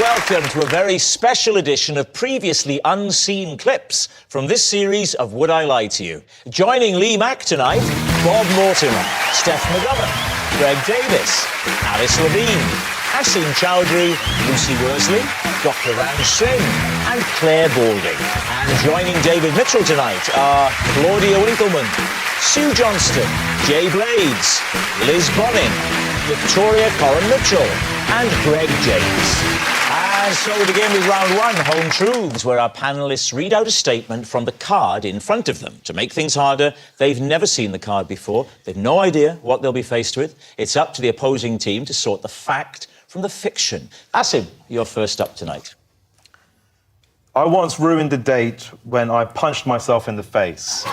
welcome to a very special edition of previously unseen clips from this series of Would I Lie to You? Joining Lee Mack tonight, Bob Mortimer, Steph McGovern, Greg Davis, Alice Levine, Asim Chowdhury, Lucy Worsley, Dr. Ram Singh and Claire Balding. And joining David Mitchell tonight are Claudia Winkleman, Sue Johnston, Jay Blades, Liz Bonin, Victoria Corrin Mitchell and Greg James. And so we begin with round one, Home Truths, where our panellists read out a statement from the card in front of them. To make things harder, they've never seen the card before. They've no idea what they'll be faced with. It's up to the opposing team to sort the fact from the fiction. Asim, you're first up tonight. I once ruined a date when I punched myself in the face.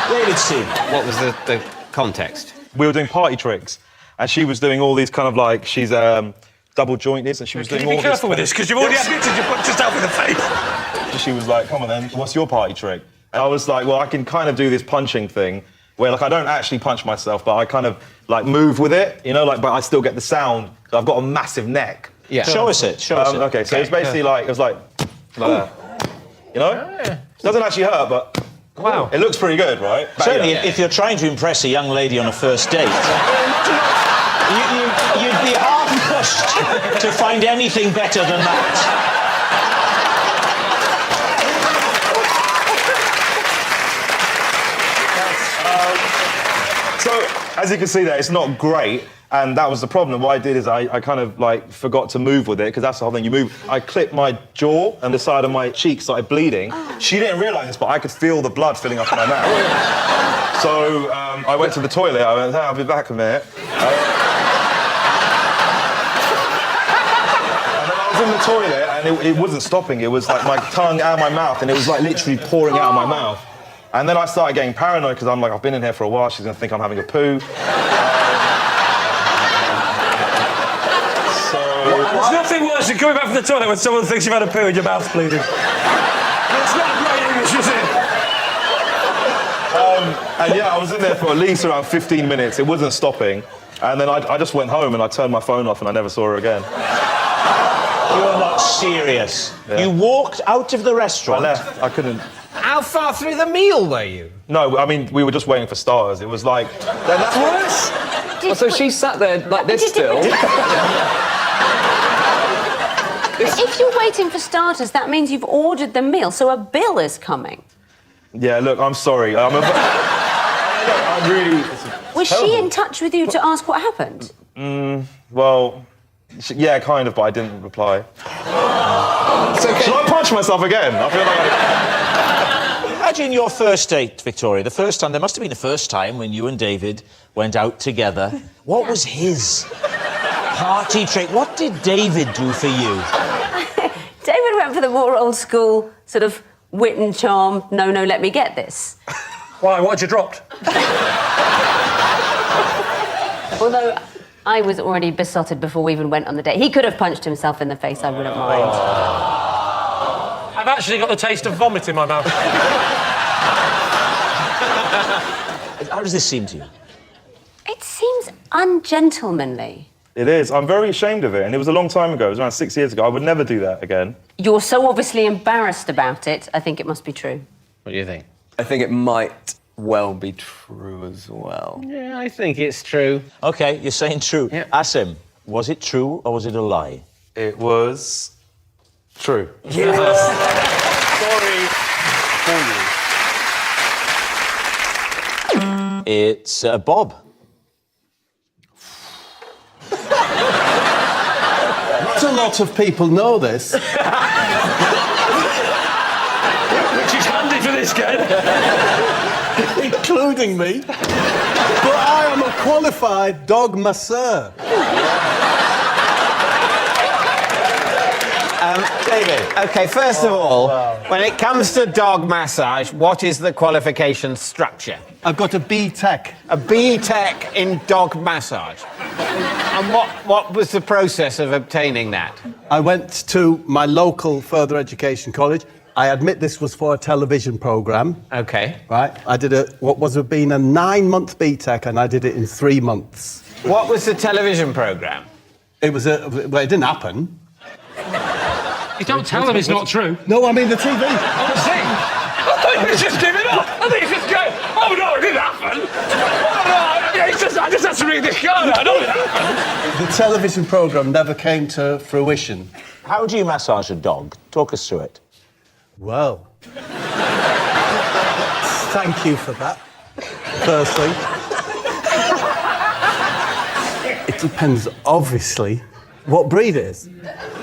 David C. What was the context? We were doing party tricks, and she was doing all these kind of like, she's double jointed, and she was doing all this... Can you be careful with this, because you've already admitted you punched yourself in the face. She was like, come on then, what's your party trick? And I was like, well, I can kind of do this punching thing, where like I don't actually punch myself, but I kind of like move with it, you know, like, but I still get the sound. I've got a massive neck. Yeah. Show us it, show us it. Okay, so it's basically like, it was like that. You know? It doesn't actually hurt, but... Wow. It looks pretty good, right? Certainly, if you're trying to impress a young lady on a first date, you'd be hard-pushed to find anything better than that. So, as you can see there, it's not great, and that was the problem. What I did is I kind of, like, forgot to move with it, because that's the whole thing, you move. I clipped my jaw, and the side of my cheek started bleeding. She didn't realise this, but I could feel the blood filling up in my mouth. So, I went to the toilet, I went, hey, I'll be back a minute. And then I was in the toilet, and it wasn't stopping. It was, like, my tongue out of my mouth, and it was, like, literally pouring out of my mouth. And then I started getting paranoid, because I'm like, I've been in here for a while, she's going to think I'm having a poo. There's nothing worse than coming back from the toilet when someone thinks you've had a poo and your mouth's bleeding. It's not great English, is it? And yeah, I was in there for at least around 15 minutes. It wasn't stopping. And then I just went home and I turned my phone off and I never saw her again. You're not serious. Yeah. You walked out of the restaurant. I left. I couldn't... How far through the meal were you? No, I mean, we were just waiting for starters. It was like... That's worse. Well, so she sat there like this still. If you're waiting for starters, that means you've ordered the meal, so a bill is coming. Yeah, look, I'm sorry. I'm really... Was she in touch with you to ask what happened? Well, yeah, kind of, but I didn't reply. So, should I punch myself again? I feel like... Imagine your first date, Victoria. The first time, there must have been the first time when you and David went out together. What was his party trick? What did David do for you? David went for the more old school sort of wit and charm, no, let me get this. Why, what had you dropped? Although I was already besotted before we even went on the date. He could have punched himself in the face, I wouldn't mind. I've actually got the taste of vomit in my mouth. How does this seem to you? It seems ungentlemanly. It is. I'm very ashamed of it, and it was a long time ago. It was around 6 years ago. I would never do that again. You're so obviously embarrassed about it, I think it must be true. What do you think? I think it might well be true as well. Yeah, I think it's true. OK, you're saying true. Yeah. Asim, was it true or was it a lie? It was... true. Yes. Sorry for you. It's Bob. Not a lot of people know this. Which is handy for this game. Including me. But I am a qualified dog masseur. David, OK, first of all, when it comes to dog massage, what is the qualification structure? I've got a B.Tech. A B.Tech in dog massage. And what was the process of obtaining that? I went to my local further education college. I admit this was for a television programme. OK. Right? I did what was have been a 9-month B.Tech, and I did it in 3 months. What was the television programme? It was well, it didn't happen. You don't tell them it's not true. No, I mean the TV. Oh, the thing! I thought you was just giving up. I think he's just going, oh, no, it didn't happen. Oh, no, I just had to read this card out. No, it happened. The television programme never came to fruition. How do you massage a dog? Talk us through it. Well, thank you for that. Firstly, it depends, obviously, what breed it is.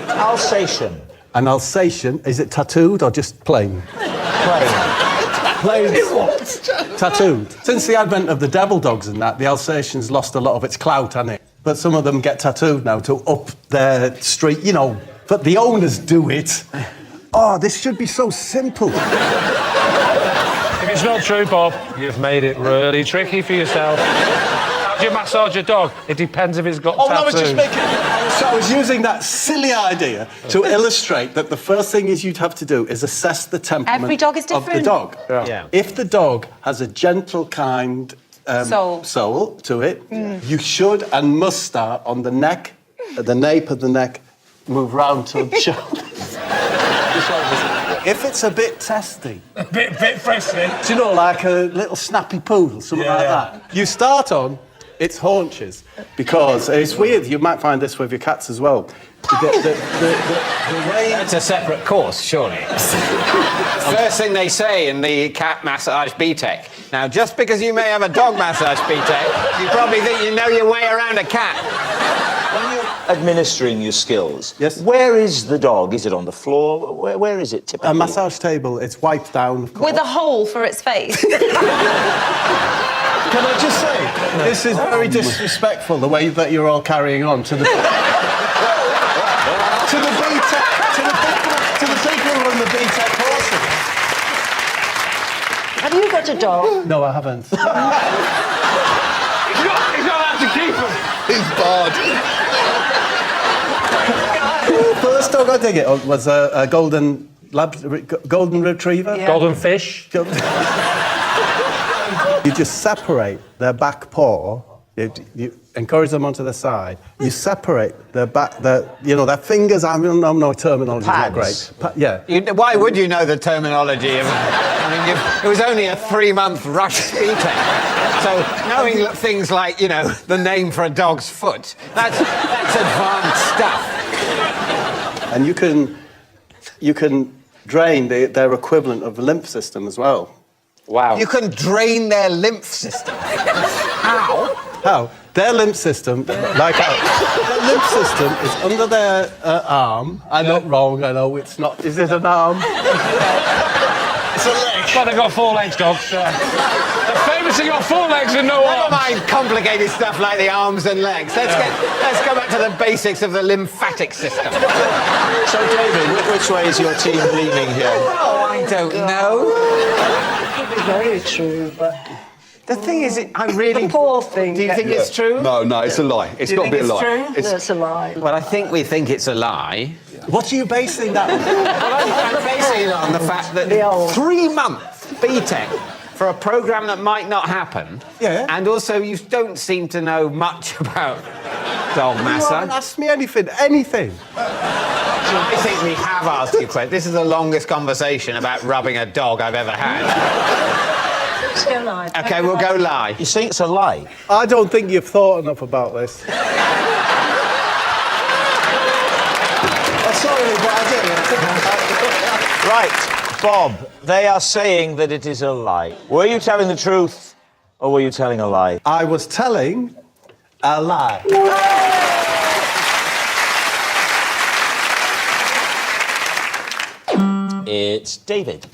Alsatian. An Alsatian, is it tattooed or just plain? Plain. Tattooed. Since the advent of the devil dogs and that, the Alsatian's lost a lot of its clout, hasn't it? But some of them get tattooed now to up their street, you know, but the owners do it. Oh, this should be so simple. If it's not true, Bob, you've made it really tricky for yourself. How do you massage a dog? It depends if it's got tattoos. No, I was just making... So I was using that silly idea to illustrate that the first thing you'd have to do is assess the temperament Every dog is of the different. dog. Yeah. If the dog has a gentle, kind soul to it, you should and must start on the neck, at the nape of the neck, move round to the shoulders. If it's a bit testy, A bit frisky. do you know, like a little snappy poodle, something like that, you start on its haunches, because it's weird, you might find this with your cats as well. The way... It's a separate course, surely. First thing they say in the cat massage BTEC. Now, just because you may have a dog massage BTEC, you probably think you know your way around a cat. When you're administering your skills, Yes. where is the dog? Is it on the floor? Where is it typically? A massage table, it's wiped down, of course. With a hole for its face. Can I just say, this is very disrespectful, the way that you're all carrying on to the... to the BTEC, to the people who run the BTEC courses. Have you got a dog? No, I haven't. He's not allowed to keep him. He's barred. The first dog I did it on was a golden retriever. Yeah. Golden fish. You just separate their back paw. You encourage them onto the side. You separate their back, their fingers. I mean, no terminology is not great. Yeah. Why would you know the terminology of... I mean, it was only a 3-month rush BTEC. So knowing things like, the name for a dog's foot, that's advanced stuff. And you can drain their equivalent of the lymph system as well. Wow. You can drain their lymph system. How? How? Their lymph system, their lymph system is under their arm. I'm not wrong, I know it's not. Is it an arm? It's a leg. But they've got 4 legs, dogs. They're famously got 4 legs and no arms. Never mind complicated stuff like the arms and legs. Let's go back to the basics of the lymphatic system. So, David, which way is your team leaning here? Oh, I don't know. Very true, but The thing is, I really... poor thing. Do you think it's true? No, it's a lie. It's got to be a lie. True? That's a lie. Well, I think we think it's a lie. What are you basing that on? I'm basing it on the fact that 3-month BTEC for a programme that might not happen. Yeah. And also, you don't seem to know much about dog You haven't massage. asked me anything. I think we have asked you questions. This is the longest conversation about rubbing a dog I've ever had. Let's go live. OK, we'll go live. You think it's a lie? I don't think you've thought enough about this. Sorry, but I did. Right, Bob, they are saying that it is a lie. Were you telling the truth or were you telling a lie? I was telling a lie. It's David.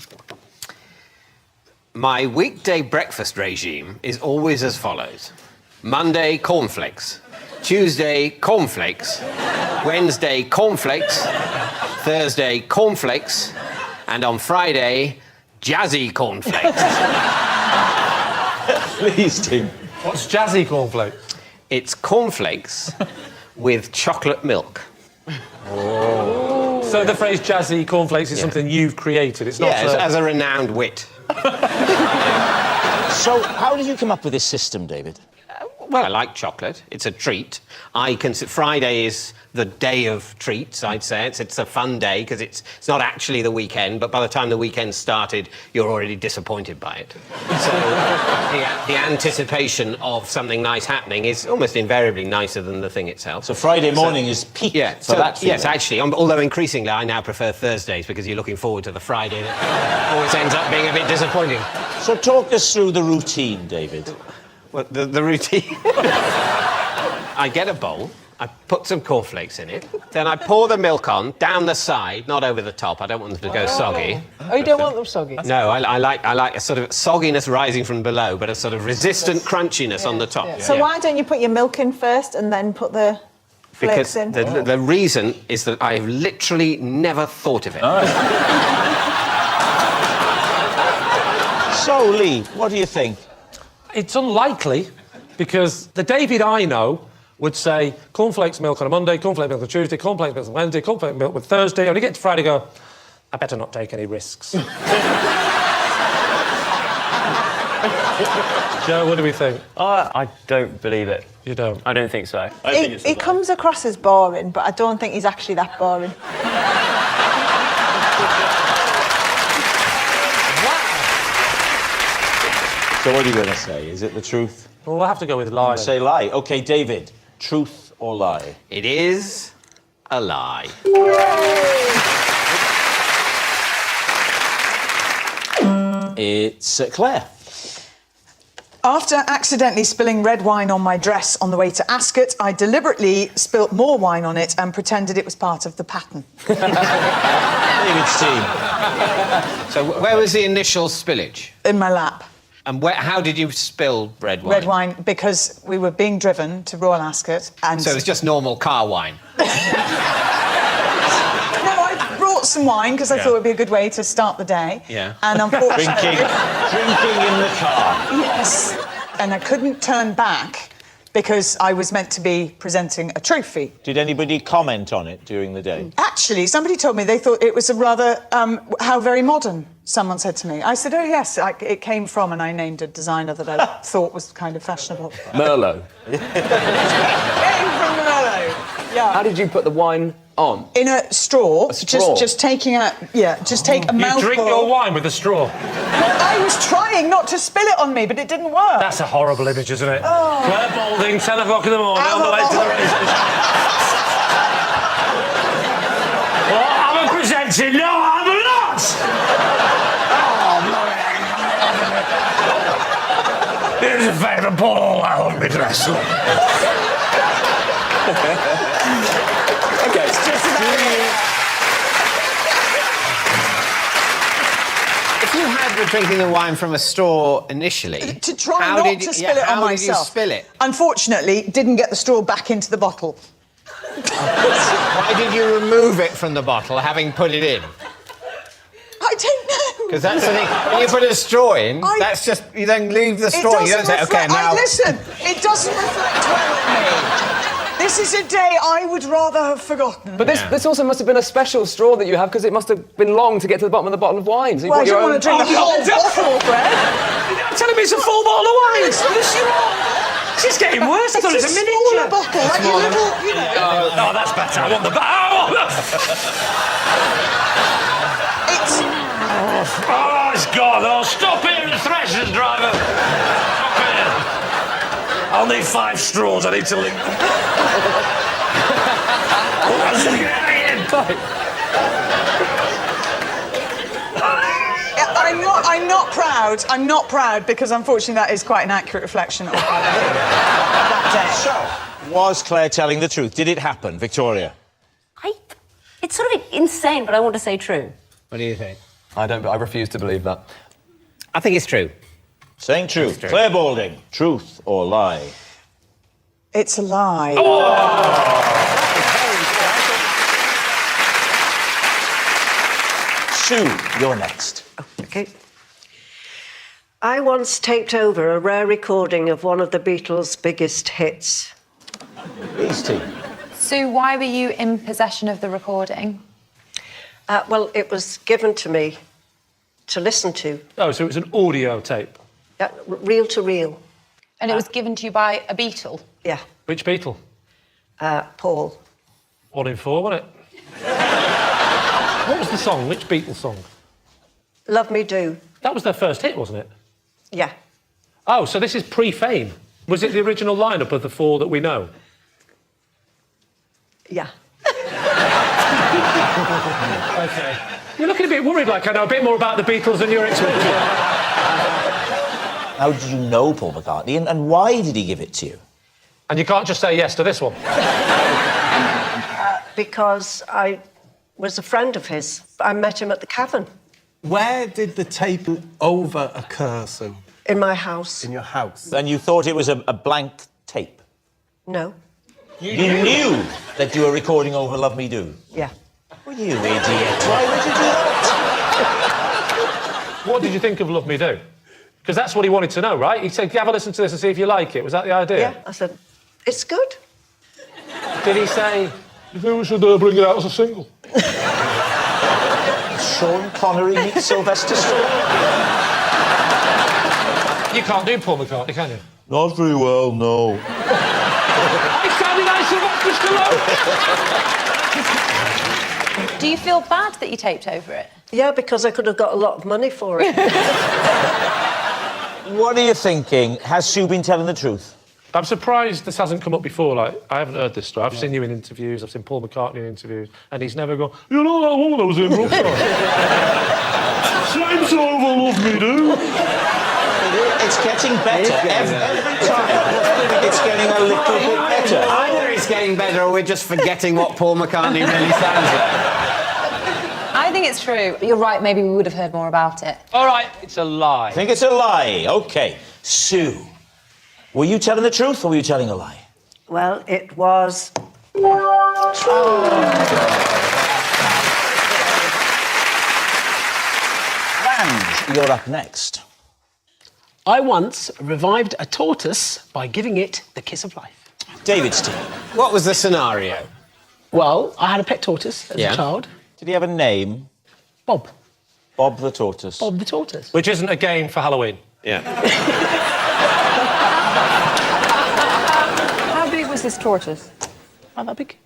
My weekday breakfast regime is always as follows. Monday, cornflakes. Tuesday, cornflakes. Wednesday, cornflakes. Thursday, cornflakes. And on Friday, jazzy cornflakes. Please, Tim. What's jazzy cornflake? It's cornflakes with chocolate milk. So the phrase jazzy cornflakes is something you've created. It's not. Yes, as a renowned wit. So, how did you come up with this system, David? Well, I like chocolate. It's a treat. I consider Friday is the day of treats, I'd say. It's a fun day because it's not actually the weekend, but by the time the weekend started, you're already disappointed by it. So the anticipation of something nice happening is almost invariably nicer than the thing itself. So Friday morning is peak for that feeling. Yes, actually, although increasingly I now prefer Thursdays because you're looking forward to the Friday that always ends up being a bit disappointing. So talk us through the routine, David. Well, the routine... I get a bowl, I put some cornflakes in it, then I pour the milk on, down the side, not over the top. I don't want them to go soggy. Oh, you don't want them soggy? No, I like a sort of sogginess rising from below, but a sort of resistant crunchiness on the top. Yeah. So why don't you put your milk in first and then put the flakes in? Because the reason is that I've literally never thought of it. So, Lee, what do you think? It's unlikely, because the David I know would say cornflakes milk on a Monday, cornflakes milk on a Tuesday, cornflakes milk on Wednesday, cornflakes milk on Thursday. When you get to Friday, go, I better not take any risks. Joe, what do we think? I don't believe it. You don't? I don't think so. He comes across as boring, but I don't think he's actually that boring. So what are you going to say? Is it the truth? Well, we'll have to go with lie. Say lie. OK, David, truth or lie? It is a lie. It's Claire. After accidentally spilling red wine on my dress on the way to Ascot, I deliberately spilt more wine on it and pretended it was part of the pattern. David's team. So where was the initial spillage? In my lap. And how did you spill red wine? Red wine, because we were being driven to Royal Ascot and... So it was just normal car wine? No, I brought some wine because I thought it would be a good way to start the day. Yeah. And unfortunately... Drinking in the car. Yes. And I couldn't turn back because I was meant to be presenting a trophy. Did anybody comment on it during the day? Actually, somebody told me they thought it was a rather, how very modern, someone said to me. I said, oh, yes, it came from, and I named a designer that I thought was kind of fashionable. Merlot. Came from Merlot, yeah. How did you put the wine on? In a straw. A straw? Just taking a, just take a mouthful. You drink your wine with a straw? Well, I was trying not to spill it on me, but it didn't work. That's a horrible image, isn't it? Oh. Claire Balding, 10 o'clock in the morning, on the way to the races. Well, I'm presenting. No, I'm not! Oh, man. Here's a favour, pour all that on me dress. Okay. If you had drinking the wine from a straw initially... To try not to spill it on myself. How did you spill it? Unfortunately, didn't get the straw back into the bottle. Why did you remove it from the bottle, having put it in? I don't know. Because that's the thing. When you put a straw in, that's just... You then leave the straw. You don't say, OK, now... Listen, it doesn't reflect well on me. This is a day I would rather have forgotten. But this also must have been a special straw that you have, because it must have been long to get to the bottom of the bottle of wine. So you Well, I brought your don't want to drink the whole bottle, Greg. You're telling me it's a full bottle of wine? It's the straw. This is getting worse. I thought it was a miniature. Smaller bottle, like a little, you know. Oh, that's better. I want the... Oh, it's gone. Oh, stop here, Threshers driver. Stop here. I'll need 5 straws. I need to link them. I'm not proud. I'm not proud because, unfortunately, that is quite an accurate reflection of that day. So, was Claire telling the truth? Did it happen, Victoria? It's sort of insane, but I want to say true. What do you think? I refuse to believe that. I think it's true. Saying true. Claire Balding, truth or lie? It's a lie. Sue, you're next. OK. I once taped over a rare recording of one of the Beatles' biggest hits. Lee's team. Sue, why were you in possession of the recording? Well, it was given to me to listen to. Oh, so it was an audio tape? Reel to reel. And it was given to you by a beetle? Yeah. Which Beatle? Paul. 1 in 4, wasn't it? What was the song? Which Beatles song? Love Me Do. That was their first hit, wasn't it? Yeah. Oh, so this is pre-fame. Was it the original lineup of the 4 that we know? Yeah. OK. You're looking a bit worried, like I know a bit more about the Beatles than you're expecting. How did you know Paul McCartney and why did he give it to you? And you can't just say yes to this one. Because I was a friend of his. I met him at the Cavern. Where did the taping over occur, Sue? In my house. In your house? And you thought it was a blank tape? No. You knew that you were recording over Love Me Do? Yeah. Well, you idiot. Why would you do that? What did you think of Love Me Do? Because that's what he wanted to know, right? He said, have a listen to this and see if you like it. Was that the idea? Yeah. I said, it's good. Did he say, you think we should bring it out as a single? Sean Connery meets Sylvester Stallone. You can't do Paul McCartney, can you? Not very well, no. It sounded like Sylvester Stallone! Do you feel bad that you taped over it? Yeah, because I could have got a lot of money for it. What are you thinking? Has Sue been telling the truth? I'm surprised this hasn't come up before. Like, I haven't heard this story. I've seen you in interviews, I've seen Paul McCartney in interviews, and he's never gone, you know that woman that was in Brookside? Same sort of Love Me Do. It's getting better. Every time. It's getting a little bit better. Either it's getting better or we're just forgetting what Paul McCartney really sounds like. I think it's true. You're right, maybe we would have heard more about it. All right, it's a lie. I think it's a lie. OK. Sue, were you telling the truth or were you telling a lie? Well, it was... Range, you're up next. I once revived a tortoise by giving it the kiss of life. David's team. What was the scenario? Well, I had a pet tortoise as a child. Did he have a name? Bob. Bob the tortoise. Bob the tortoise. Which isn't a game for Halloween. Yeah. How big was this tortoise? Not that big.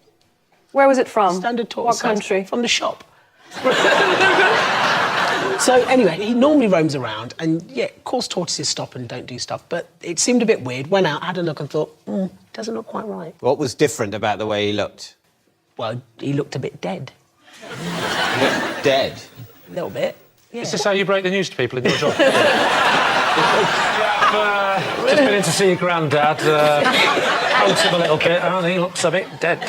Where was it from? Standard tortoise. What country? From the shop. So anyway, he normally roams around, and yeah, of course tortoises stop and don't do stuff, but it seemed a bit weird. Went out, had a look and thought, doesn't look quite right. What was different about the way he looked? Well, he looked a bit dead. Dead? A little bit. Yeah. Is this how you break the news to people in your job? I've just been in to see your granddad. Poked him a little bit, and he looks a bit dead.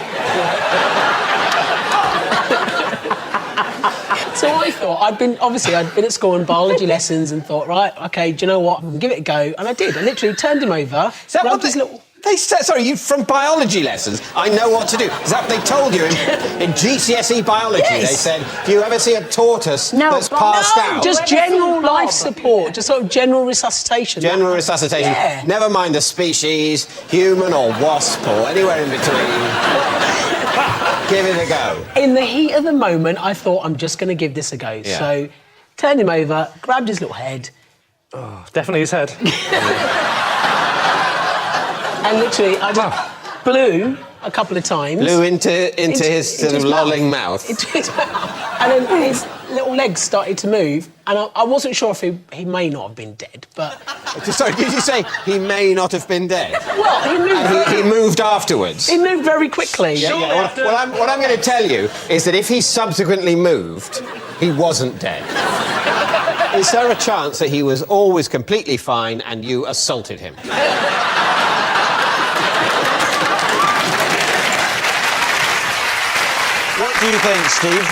So I thought, I'd been at school in biology lessons and thought, right, OK, do you know what? Give it a go. And I did. I literally turned him over. Is that what his little... They said, sorry, you from biology lessons? I know what to do. Is that what they told you in GCSE biology? Yes. They said, if you ever see a tortoise that's passed out... Just general life support, just sort of general resuscitation. General resuscitation. Yeah. Never mind the species, human or wasp or anywhere in between. Give it a go. In the heat of the moment, I thought, I'm just going to give this a go. Yeah. So, turned him over, grabbed his little head. Oh, definitely his head. And literally, I just blew a couple of times. Blew into his sort of lolling mouth. Into his mouth. And then his little legs started to move, and I wasn't sure if he may not have been dead, but... Sorry, did you say he may not have been dead? Well, he moved... And he moved afterwards? He moved very quickly. Yeah. What I'm going to tell you is that if he subsequently moved, he wasn't dead. Is there a chance that he was always completely fine and you assaulted him? What do you think, Steve?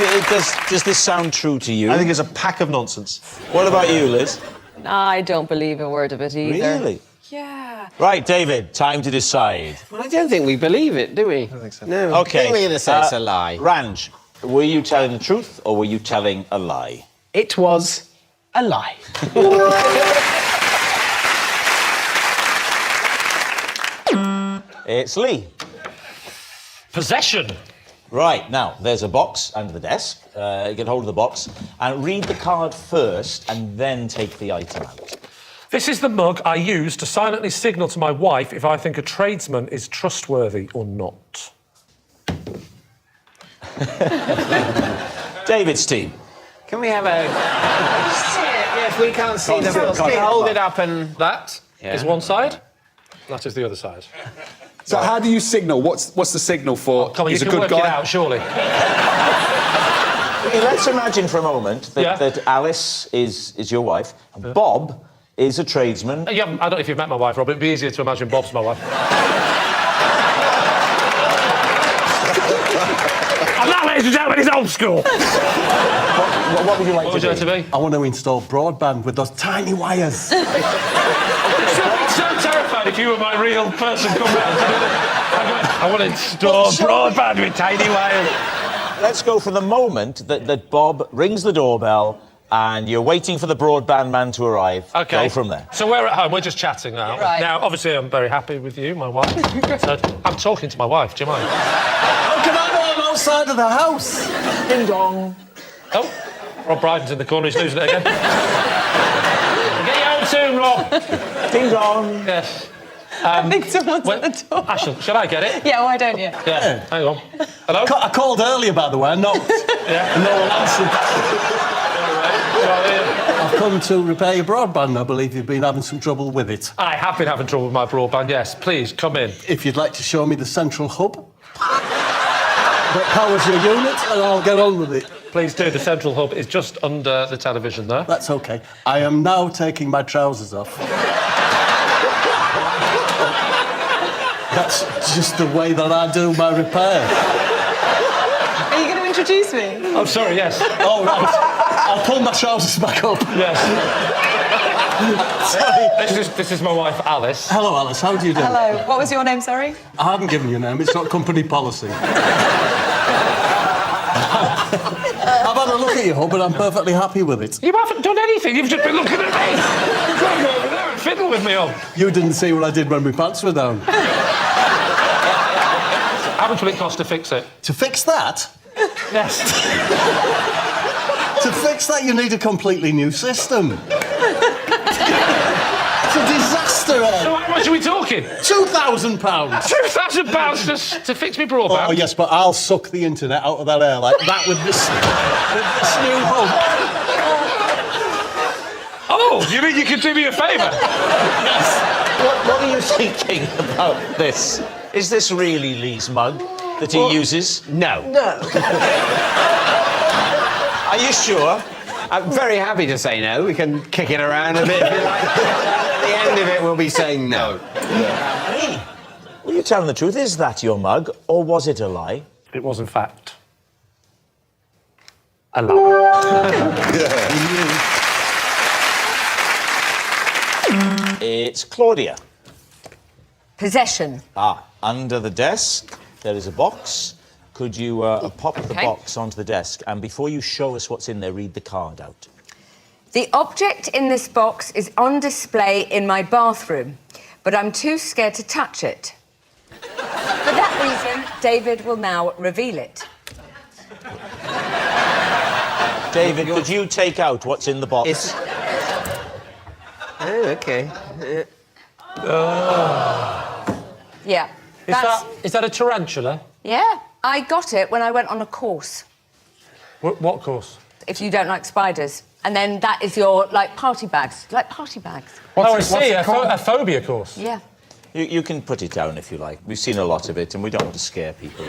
Does this sound true to you? I think it's a pack of nonsense. What about you, Liz? I don't believe a word of it either. Really? Yeah. Right, David, time to decide. Well, I don't think we believe it, do we? I don't think so. No. OK. I think we're going to say it's a lie. Ranj, were you telling the truth or were you telling a lie? It was a lie. It's Lee. Possession. Right, now, there's a box under the desk. You get hold of the box and read the card first and then take the item out. This is the mug I use to silently signal to my wife if I think a tradesman is trustworthy or not. David's team. Can we have a... Yes, we can't see the... Hold it up and... That is one side. That is the other side. So how do you signal? What's the signal for? Come on, he's you a can good work guy? it out, surely. Let's imagine for a moment that Alice is your wife and Bob is a tradesman. I don't know if you've met my wife, Rob. It'd be easier to imagine Bob's my wife. And that, ladies and gentlemen, is old school. What would you like to be? I want to install broadband with those tiny wires. I'd be so terrified if you were my real person coming round to do that. I want to install broadband with tiny wires. Let's go for the moment that Bob rings the doorbell and you're waiting for the broadband man to arrive. OK. Go from there. So we're at home, we're just chatting now. Right. Now, obviously, I'm very happy with you, my wife. So I'm talking to my wife, do you mind? How can I know I'm outside of the house? Ding dong. Oh, Rob Brydon's in the corner, he's losing it again. Get your own tune, Rob. Ding dong. Yes. I think someone's at the door. Ashton, shall I get it? Yeah, why don't you? Yeah, hang on. Hello? I called earlier, by the way, I knocked. Yeah. And no one answered. I've come to repair your broadband. I believe you've been having some trouble with it. I have been having trouble with my broadband, yes. Please, come in. If you'd like to show me the central hub that powers your unit, and I'll get on with it. Please do. The central hub is just under the television there. That's OK. I am now taking my trousers off. That's just the way that I do my repair. Are you going to introduce me? Oh, sorry, yes. Oh, right. I'll pull my trousers back up. Yes. This is my wife, Alice. Hello, Alice. How do you do? Hello. What was your name, sorry? I haven't given you a name. It's not company policy. I've had a look at your hub and I'm perfectly happy with it. You haven't done anything. You've just been looking at me. Go over there and fiddle with me on. You didn't see what I did when my pants were down. How much will it cost to fix it? To fix that? Yes. To fix that, you need a completely new system. It's a disaster, Ed. So how much are we talking? £2,000. £2,000 to fix me broadband? Oh, yes, but I'll suck the internet out of that air like that with this new hub. Oh, you mean you can do me a favour? Yes. What are you thinking about this? Is this really Lee's mug that he uses? No. No. Are you sure? I'm very happy to say no. We can kick it around a bit if you like. At the end of it, we'll be saying no. Lee, will you tell him the truth? Is that your mug, or was it a lie? It was, in fact, a lie. It's Claudia. Possession. Under the desk, there is a box. Could you pop the box onto the desk, and before you show us what's in there, read the card out. The object in this box is on display in my bathroom, but I'm too scared to touch it. For that reason, David will now reveal it. David, could you take out what's in the box? Oh, OK. Yeah. Is that a tarantula? Yeah. I got it when I went on a course. What course? If you don't like spiders. And then that is your, party bags. Like party bags. I see, a phobia course. Yeah. You can put it down if you like. We've seen a lot of it, and we don't want to scare people.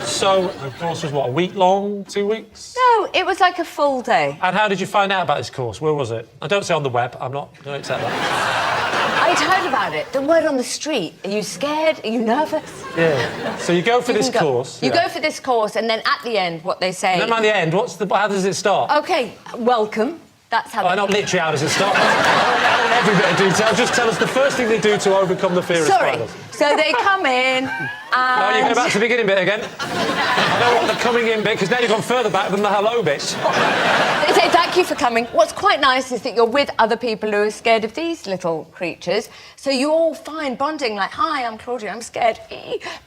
So, the course was, what, a week long, 2 weeks? No, it was like a full day. And how did you find out about this course? Where was it? I don't say on the web. I don't accept that. I'd heard about it. The word on the street. Are you scared? Are you nervous? Yeah. So you go for this course. You go for this course, and then at the end, what they say... And then at the end, how does it start? OK, welcome. That's how... Not literally, how does it start? Every bit of detail. Just tell us the first thing they do to overcome the fear of spiders. So they come in and... No, you go back to the beginning bit again. I don't want the coming in bit, because now you've gone further back than the hello bit. They say thank you for coming. What's quite nice is that you're with other people who are scared of these little creatures, so you all find bonding, like, hi, I'm Claudia, I'm scared.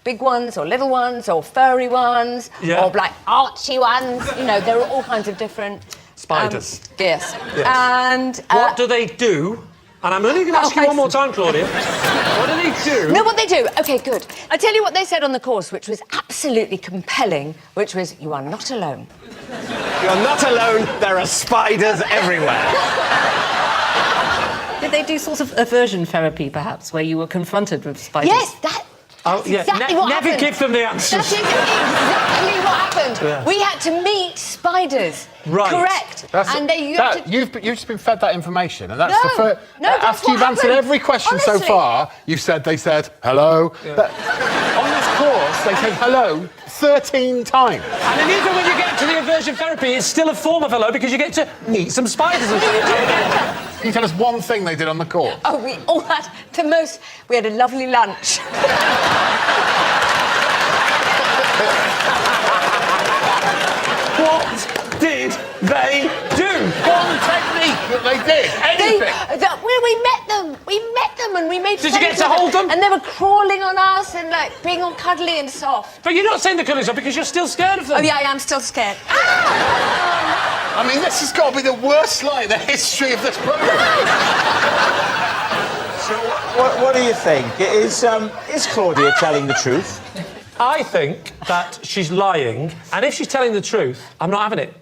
Big ones or little ones or furry ones or, archy ones. You know, there are all kinds of different... Spiders. Yes. And... what do they do And I'm only going to ask you one more time, Claudia. What do they do? No, what they do. OK, good. I'll tell you what they said on the course, which was absolutely compelling, which was, you are not alone. You're not alone. There are spiders everywhere. Did they do sort of aversion therapy, perhaps, where you were confronted with spiders? Yes, that's exactly what never happened. give them the answers. That is exactly what happened. Yeah. We had to meet spiders. Right. Correct. And You've just been fed that information, and that's No, the first. no, that's after what you've answered happened. every question so Honestly. far, they said hello. But on this course, they said hello 13 times. And then even when you get to the aversion therapy, it's still a form of hello because you get to meet some spiders. Can you tell us one thing they did on the course? Oh, we all had the most... We had a lovely lunch. What did they do? One technique that they did. Anything. We met them and we made Did you friends get to with hold them? And they were crawling on us and, like, being all cuddly and soft. But you're not saying the colours are because you're still scared of them. Oh, yeah, I am still scared. I mean, this has got to be the worst lie in the history of this programme. So, what do you think? Is Claudia telling the truth? I think that she's lying, and if she's telling the truth, I'm not having it.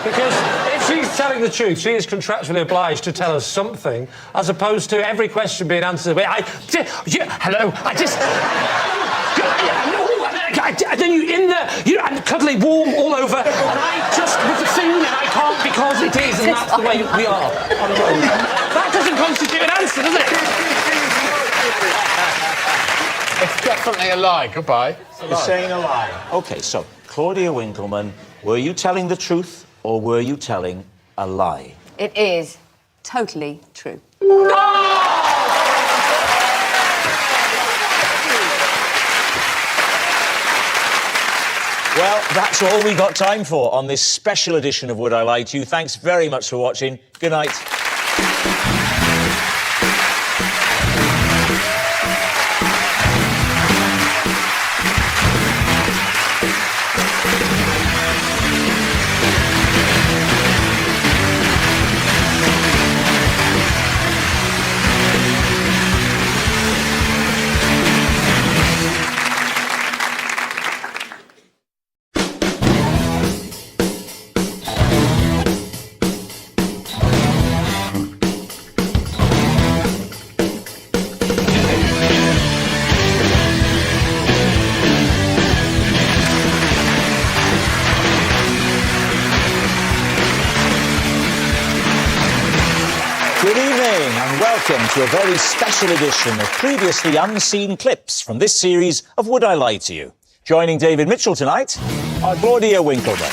Because if she's telling the truth, she is contractually obliged to tell us something, as opposed to every question being answered with, hello, then you in there, and cuddly, warm, all over, and I just, with the thing, and I can't because it is, and that's the way we are on the road. That doesn't constitute an answer, does it? It's definitely a lie. Goodbye. You're saying a lie. OK, so, Claudia Winkleman, were you telling the truth or were you telling a lie? It is totally true. Well, that's all we got time for on this special edition of Would I Lie to You. Thanks very much for watching. Good night. Good evening and welcome to a very special edition of previously unseen clips from this series of Would I Lie to You? Joining David Mitchell tonight are Claudia Winkleman,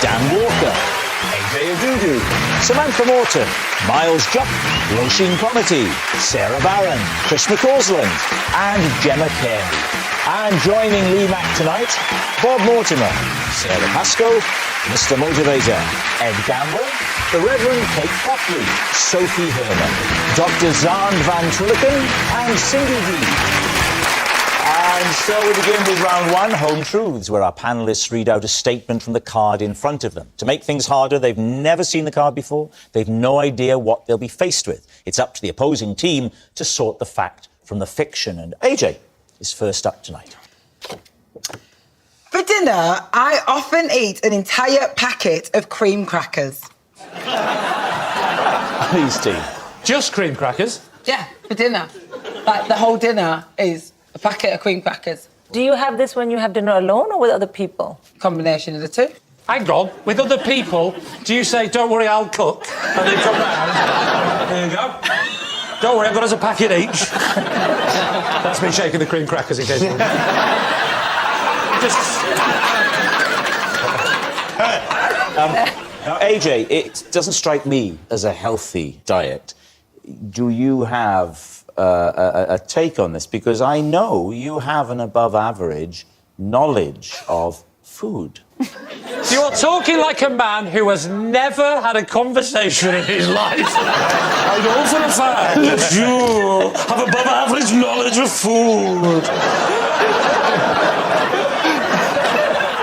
Dan Walker, AJ Adudu, Samantha Morton, Miles Jupp, Roisin Cromitty, Sarah Barron, Chris McCausland and Gemma Carey. And joining Lee Mack tonight, Bob Mortimer, Sarah Pascoe, Mr. Motivator, Ed Gamble, the Reverend Kate Copley, Sophie Herman, Dr. Zaan van Trulliken and Cindy D. And so we begin with round one, Home Truths, where our panellists read out a statement from the card in front of them. To make things harder, they've never seen the card before. They've no idea what they'll be faced with. It's up to the opposing team to sort the fact from the fiction. And AJ is first up tonight. For dinner, I often eat an entire packet of cream crackers. Please, team. Just cream crackers? Yeah, for dinner. Like, the whole dinner is a packet of cream crackers. Do you have this when you have dinner alone or with other people? Combination of the two. Hang on, with other people, do you say, don't worry, I'll cook, and then come round? There you go. Don't worry, I've got us a packet each. That's me shaking the cream crackers in case you... Now, AJ, it doesn't strike me as a healthy diet. Do you have a take on this? Because I know you have an above-average knowledge of food. You're talking like a man who has never had a conversation in his life. I know for a fact that you have above-average knowledge of food.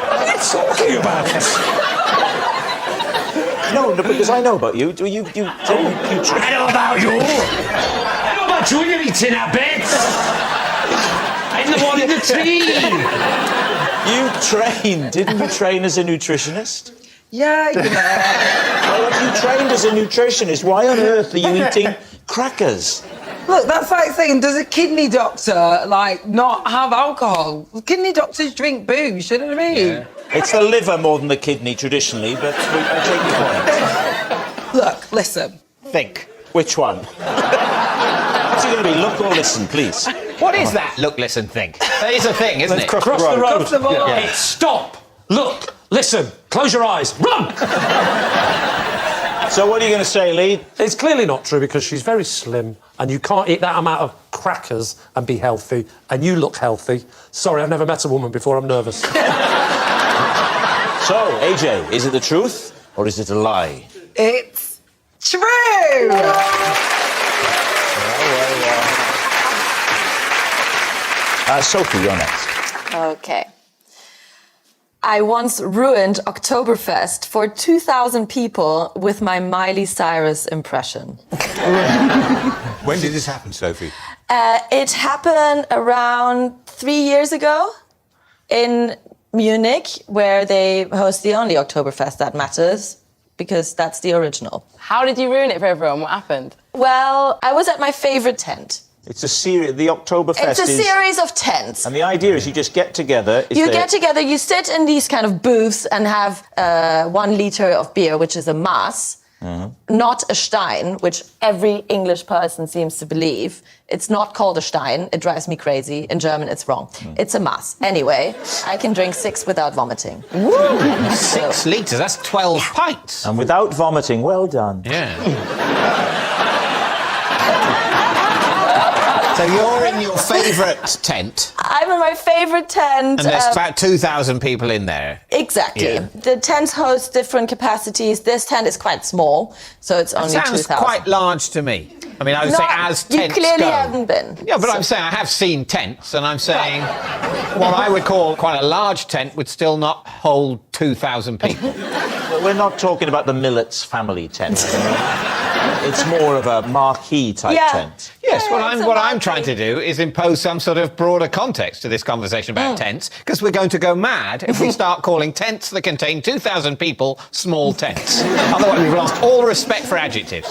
What are you talking about? No, because I know about you. I know about you. eating a bit. I'm the one in the team. Didn't you train as a nutritionist? Yeah, you know. Well, if you trained as a nutritionist, why on earth are you eating crackers? Look, that's like saying, does a kidney doctor, like, not have alcohol? Kidney doctors drink booze, you know what I mean? Yeah. It's the liver more than the kidney, traditionally, but I take your point. Look, listen. Think. Which one? What's it going to be, look or listen, please? What is that? Look, listen, think. That is a thing, isn't it? Cross the road. Cross the road. Yeah. It's stop, look, listen, close your eyes, run! So what are you going to say, Lee? It's clearly not true because she's very slim and you can't eat that amount of crackers and be healthy, and you look healthy. Sorry, I've never met a woman before, I'm nervous. So, AJ, is it the truth or is it a lie? It's true! Sophie, you're next. Okay. I once ruined Oktoberfest for 2,000 people with my Miley Cyrus impression. When did this happen, Sophie? It happened around 3 years ago in Munich, where they host the only Oktoberfest that matters, because that's the original. How did you ruin it for everyone? What happened? Well, I was at my favourite tent. It's a series, the Oktoberfest It's a series of tents. And the idea is you just get together... Get together, you sit in these kind of booths and have 1 liter of beer, which is a Maß, not a Stein, which every English person seems to believe. It's not called a Stein. It drives me crazy. In German, it's wrong. It's a Maß. Anyway, I can drink 6 without vomiting. Woo! 6 litres, that's 12 pints. And without vomiting, well done. Yeah. So you're in your favourite tent. I'm in my favourite tent. And there's about 2,000 people in there. Exactly. Yeah. The tents host different capacities. This tent is quite small, so it's only 2,000. Sounds quite large to me. I mean, I would say as tents You clearly go. haven't been. Yeah, but I'm saying I have seen tents, and I'm saying what I would call quite a large tent would still not hold 2,000 people. Well, we're not talking about the Millets family tent. It's more of a marquee type tent. Yes, what I'm trying to do is impose some sort of broader context to this conversation about tents, because we're going to go mad if we start calling tents that contain 2,000 people small tents. Otherwise, we've lost all respect for adjectives.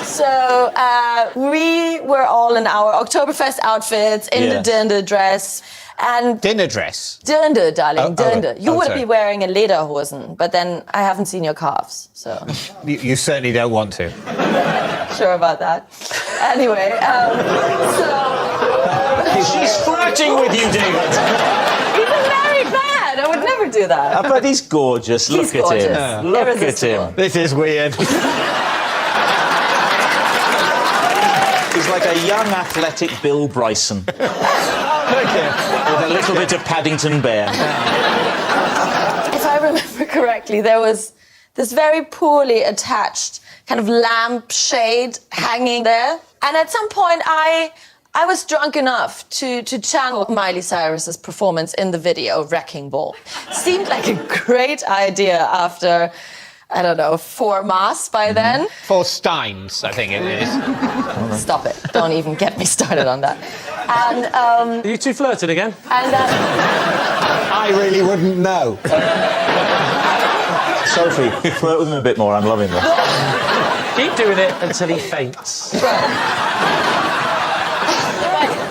So we were all in our Oktoberfest outfits, in the Dirndl dress. And dinner dress? Dirndl, darling, Dirndl. You would sorry. be wearing a lederhosen, but then I haven't seen your calves, so... You certainly don't want to. Sure about that. Anyway, She's flirting with you, David. He's a married man. I would never do that. But he's gorgeous. He's Look gorgeous. at him. Look at him. This is weird. He's like a young, athletic Bill Bryson. With a little bit of Paddington Bear. If I remember correctly, there was this very poorly attached kind of lamp shade hanging there. And at some point, I was drunk enough to channel Miley Cyrus's performance in the video, Wrecking Ball. Seemed like a great idea after, I don't know, 4 Maß by then. 4 Steins, I think it is. Stop it. Don't even get me started on that. And, Are you two flirting again? And I really wouldn't know. Sophie, flirt with him a bit more. I'm loving this. Keep doing it until he faints.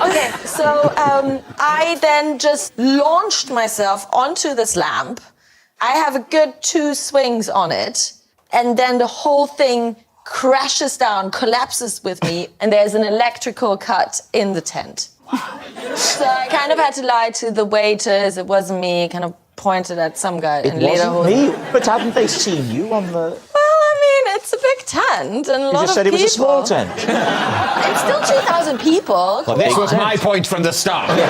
Okay, so I then just launched myself onto this lamp. I have a good 2 swings on it, and then the whole thing crashes down, collapses with me, and there's an electrical cut in the tent. So I kind of had to lie to the waiters. It wasn't me. Kind of pointed at some guy in lederhosen. It wasn't me? But hadn't they seen you on the... Well, I mean, it's a big tent and a lot of people. You just said it was a small tent. It's still 2,000 people. Well, this was my point from the start. Compared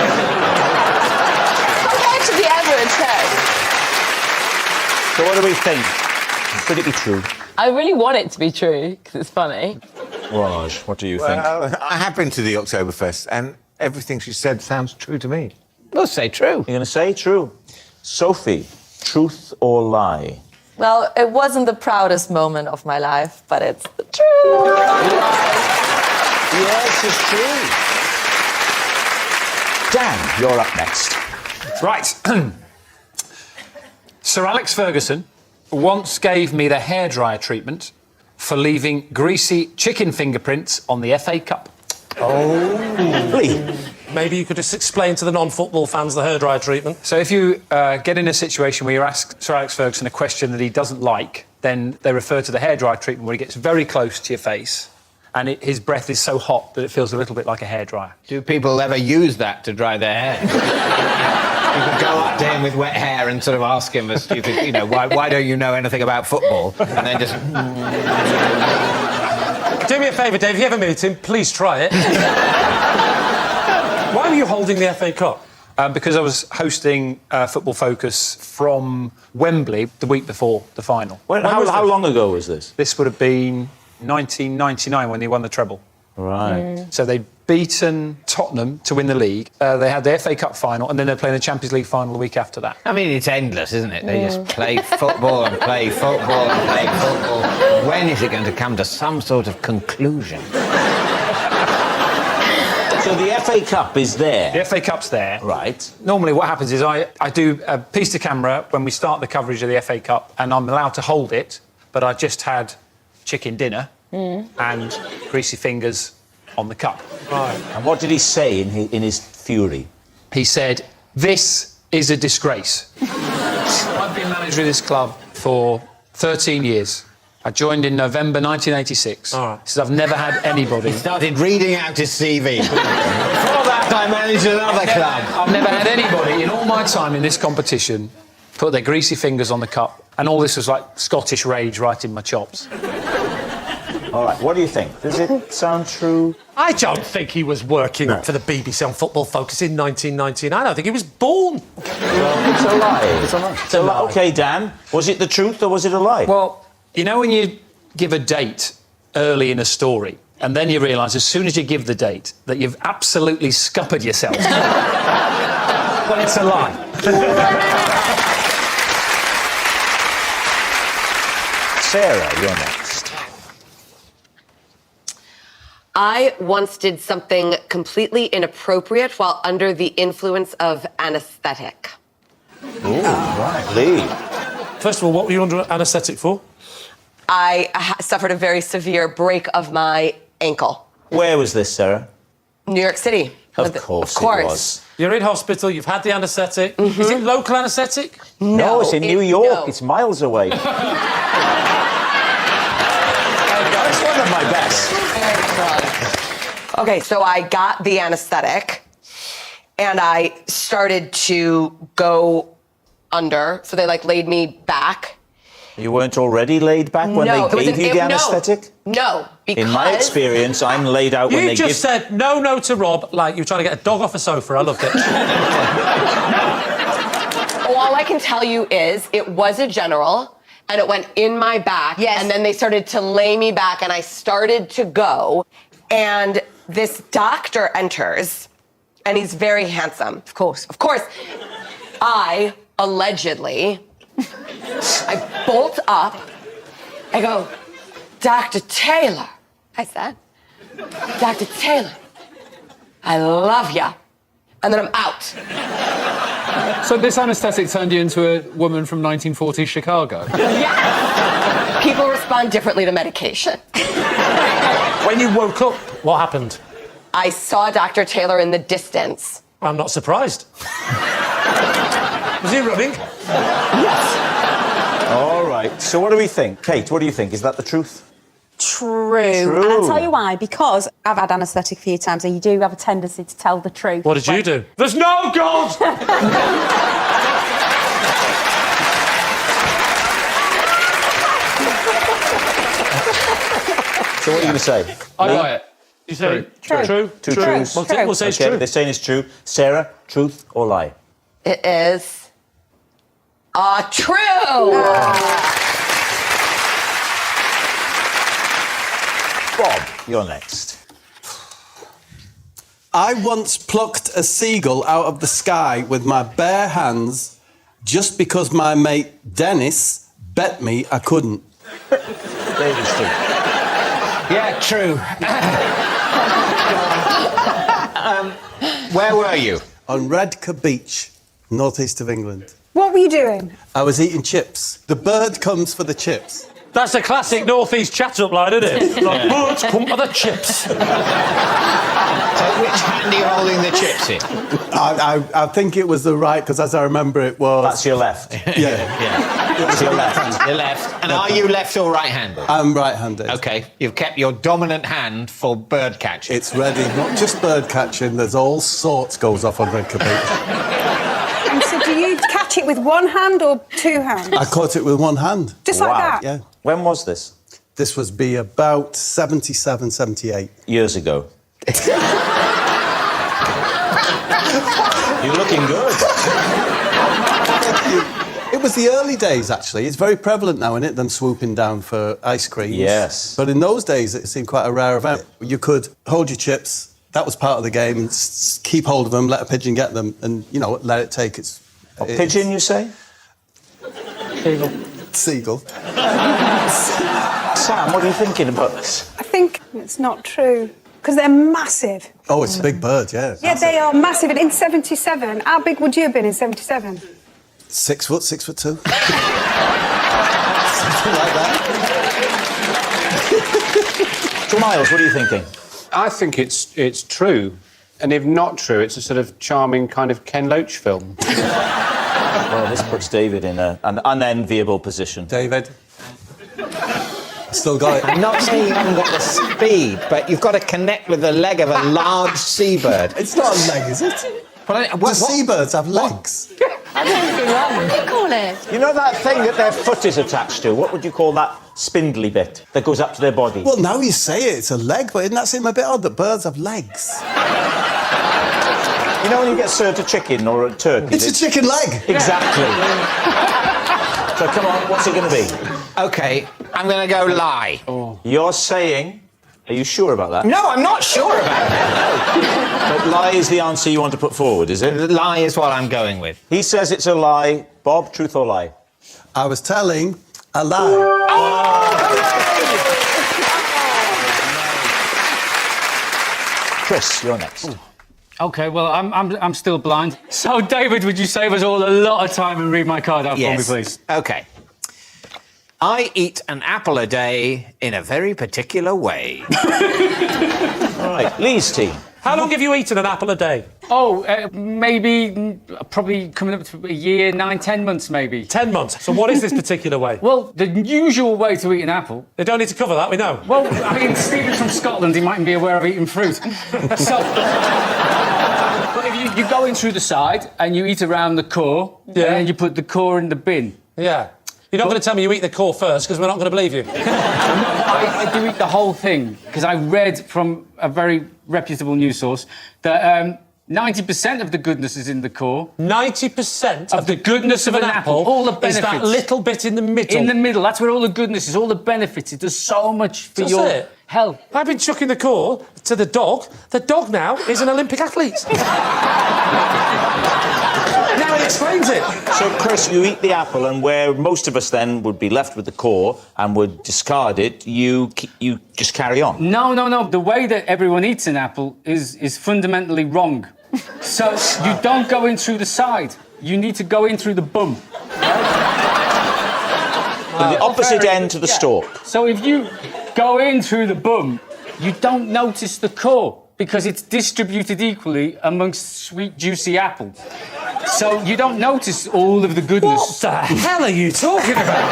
to the average tent. So what do we think? Could it be true? I really want it to be true, because it's funny. Raj, what do you think? Well, I have been to the Oktoberfest, and everything she said sounds true to me. We'll say true. You're going to say true. Sophie, truth or lie? Well, it wasn't the proudest moment of my life, but it's the truth. This is true. Dan, you're up next. Right. Sir Alex Ferguson once gave me the hairdryer treatment for leaving greasy chicken fingerprints on the FA Cup. Oh. Lee. Maybe you could just explain to the non-football fans the hairdryer treatment. So if you get in a situation where you ask Sir Alex Ferguson a question that he doesn't like, then they refer to the hairdryer treatment where he gets very close to your face and his breath is so hot that it feels a little bit like a hairdryer. Do people ever use that to dry their hair? People go up to him with wet hair and sort of ask him a stupid, you know, why don't you know anything about football? And then just... Do me a favour, Dave, if you ever meet him, please try it. Why were you holding the FA Cup? Because I was hosting Football Focus from Wembley the week before the final. How long ago was this? This would have been 1999 when they won the treble. Right. So they'd beaten Tottenham to win the league. They had the FA Cup final, and then they're playing the Champions League final the week after that. I mean, it's endless, isn't it? They just play football and play football and play football. When is it going to come to some sort of conclusion? So the FA Cup is there? The FA Cup's there. Right. Normally what happens is I do a piece to camera when we start the coverage of the FA Cup, and I'm allowed to hold it, but I just had chicken dinner and greasy fingers on the cup. Right. And what did he say in his fury? He said, "This is a disgrace." I've been manager of this club for 13 years. I joined in November 1986. All right. So I've never had anybody... He started reading out his CV. Before that, I managed another club. I've never had anybody in all my time in this competition put their greasy fingers on the cup, and all this was like Scottish rage right in my chops. All right, what do you think? Does it sound true? I don't think he was working for the BBC on Football Focus in 1999. I don't think he was born. Well, it's a lie. It's a lie. It's a lie. OK, Dan, was it the truth or was it a lie? Well, you know when you give a date early in a story and then you realise as soon as you give the date that you've absolutely scuppered yourself? Well, it's a lie. Sarah, you're next. I once did something completely inappropriate while under the influence of anaesthetic. Oh, right. Lee. First of all, what were you under anaesthetic for? I suffered a very severe break of my ankle. Where was this, Sarah? New York City. Of course it was. You're in hospital, you've had the anaesthetic. Is it local anaesthetic? No, it's in New York. No. It's miles away. That's one of my best. Okay, so I got the anaesthetic and I started to go under. So they laid me back. You weren't already laid back when they gave you the anaesthetic? No, because... In my experience, I'm laid out when they give... You just said no to Rob like you were trying to get a dog off a sofa. I loved it. Well, all I can tell you is it was a general and it went in my back. Yes. And then they started to lay me back and I started to go. And this doctor enters and he's very handsome. Of course. Of course. I allegedly... I bolt up. I go, Dr. Taylor. I said, Dr. Taylor, I love ya. And then I'm out. So this anaesthetic turned you into a woman from 1940s Chicago? Yeah. People respond differently to medication. When you woke up, what happened? I saw Dr. Taylor in the distance. I'm not surprised. Was he running? Yes. All right. So what do we think? Kate, what do you think? Is that the truth? True. And I'll tell you why. Because I've had anaesthetic a few times and you do have a tendency to tell the truth. What did you do? There's no God! So what are you going to say? I buy it. You say True. True? Two truths. We'll say it's true. They're saying it's true. Sarah, truth or lie? It is... true! Bob, you're next. I once plucked a seagull out of the sky with my bare hands just because my mate Dennis bet me I couldn't. David Street. Yeah, true. Where were you? On Redcar Beach, northeast of England. What were you doing? I was eating chips. The bird comes for the chips. That's a classic northeast chat-up line, isn't it? Like, birds come for the chips. So which hand are you holding the chips in? I think it was the right, because as I remember it was... That's your left. Yeah. It's your left. Your left. And are you left or right-handed? I'm right-handed. OK, you've kept your dominant hand for bird catching. It's ready. Not just bird catching, there's all sorts goes off on Redcar Beach. And so do you catch it with one hand or two hands? I caught it with one hand. Just like that? Yeah. When was this? This was be about 77, 78. Years ago. You're looking good. It was the early days, actually. It's very prevalent now, isn't it, them swooping down for ice cream. Yes. But in those days, it seemed quite a rare event. You could hold your chips, that was part of the game, and keep hold of them, let a pigeon get them, and, you know, let it take its... A pigeon, you say? Seagull. Sam, what are you thinking about this? I think it's not true. Because they're massive. Oh, it's a big bird, yeah. Yeah, they are massive. And in 77, how big would you have been in 77? 6 foot, 6'2". Something like that. So, Miles, what are you thinking? I think it's true. And if not true, it's a sort of charming kind of Ken Loach film. Well, this puts David in an unenviable position. David? Still got it. I'm not saying you haven't got the speed, but you've got to connect with the leg of a large seabird. It's not a leg, is it? Do seabirds have legs? What do you call it? You know that thing that their foot is attached to? What would you call that spindly bit that goes up to their body? Well, now you say it, it's a leg, but doesn't that seem a bit odd that birds have legs? You know when you get served a chicken or a turkey? It's a chicken leg. Exactly. So come on, what's it going to be? OK, I'm going to go lie. You're saying... Are you sure about that? No, I'm not sure about that. But lie is the answer you want to put forward, is it? Lie is what I'm going with. He says it's a lie. Bob, truth or lie? I was telling a lie. Chris, you're next. OK, well, I'm still blind. So, David, would you save us all a lot of time and read my card out for me, please? OK. I eat an apple a day in a very particular way. Right, Lee's team. How long have you eaten an apple a day? Oh, probably coming up to a year, 9-10 months, maybe. 10 months. So what is this particular way? Well, the usual way to eat an apple... They don't need to cover that, we know. Well, I mean, Stephen's from Scotland, he mightn't be aware of eating fruit. So... But if you go in through the side and you eat around the core, and then you put the core in the bin. Yeah. You're not going to tell me you eat the core first, because we're not going to believe you. I do eat the whole thing, because I read from a very reputable news source that 90% of the goodness is in the core. 90% of the goodness of an apple? All the benefits. Is that little bit in the middle? In the middle. That's where all the goodness is, all the benefits. It does so much for Does your it? health. I've been chucking the core to the dog. The dog now is an Olympic athlete. Now it explains it. So, Chris, you eat the apple, and where most of us then would be left with the core and would discard it, you just carry on. No. The way that everyone eats an apple is fundamentally wrong. So you don't go in through the side. You need to go in through the bum. The opposite end to the stalk. So if you go in through the bum, you don't notice the core because it's distributed equally amongst sweet, juicy apples. So you don't notice all of the goodness. What the hell are you talking about?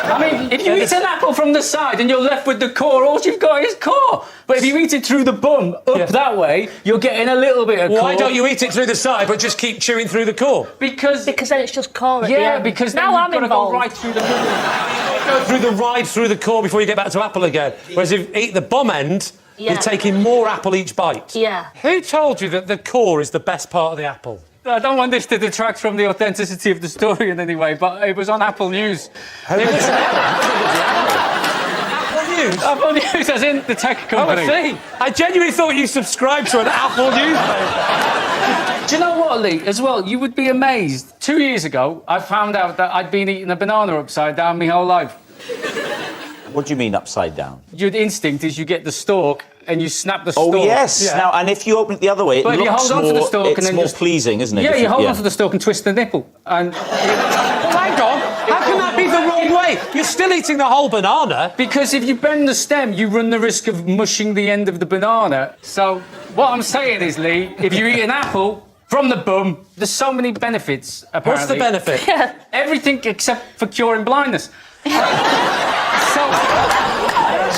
I mean, if you eat an apple from the side and you're left with the core, all you've got is core. But if you eat it through the bum, up that way, you're getting a little bit of core. Why don't you eat it through the side, but just keep chewing through the core? Because then it's just core at the end. because now then I'm you've got to go involved. right through the middle. Go through the ride through the core before you get back to apple again. Whereas if you eat the bum end, you're taking more apple each bite. Yeah. Who told you that the core is the best part of the apple? I don't want this to detract from the authenticity of the story in any way, but it was on Apple News. Apple News? Apple News, as in the tech company. Oh, I see. I genuinely thought you subscribed to an Apple newspaper. Do you know what, Lee, as well, you would be amazed. 2 years ago, I found out that I'd been eating a banana upside down my whole life. What do you mean upside down? Your instinct is you get the stalk and you snap the stalk. Oh, yes. Yeah. Now, and if you open it the other way, it But if you looks hold on to the stalk it's and then more just- pleasing, isn't it? Yeah, If you hold on to the stalk and twist the nipple. And Well, hang on. How can that be the wrong way? You're still eating the whole banana. because if you bend the stem, you run the risk of mushing the end of the banana. So what I'm saying is, Lee, if you eat an apple from the bum, there's so many benefits, apparently. What's the benefit? Everything except for curing blindness.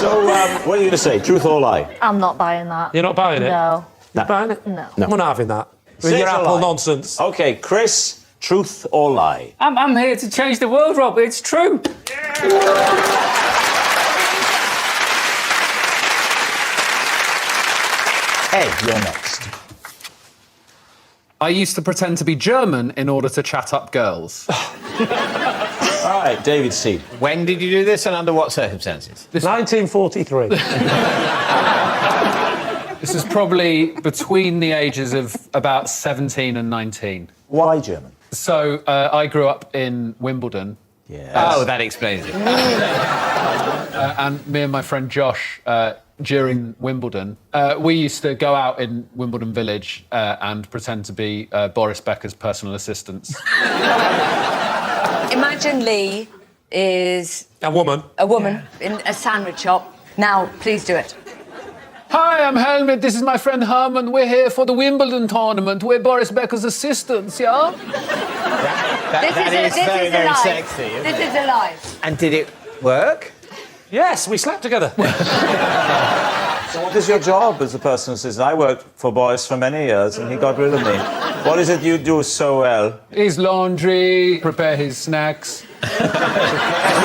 So, what are you going to say? Truth or lie? I'm not buying that. You're not buying it? No. You're buying it? No. I'm not having that. With Say your it's a apple lie. nonsense. OK, Chris, truth or lie? I'm here to change the world, Rob. It's true. Ed, you're next. I used to pretend to be German in order to chat up girls. All right, David C. When did you do this and under what circumstances? 1943. This is probably between the ages of about 17 and 19. Why German? So I grew up in Wimbledon. Yes. Oh, that explains it. And me and my friend Josh, during Wimbledon, we used to go out in Wimbledon Village and pretend to be Boris Becker's personal assistants. Imagine Lee is A woman. in a sandwich shop. Now, please do it. Hi, I'm Helmut. This is my friend Herman. We're here for the Wimbledon tournament. We're Boris Becker's assistants, yeah? That is very, very lie. sexy. Isn't This it? is a lie. And did it work? Yes, we slept together. So what is your job as a personal assistant? I worked for Boris for many years and he got rid of me. What is it you do so well? His laundry, prepare his snacks. Prepare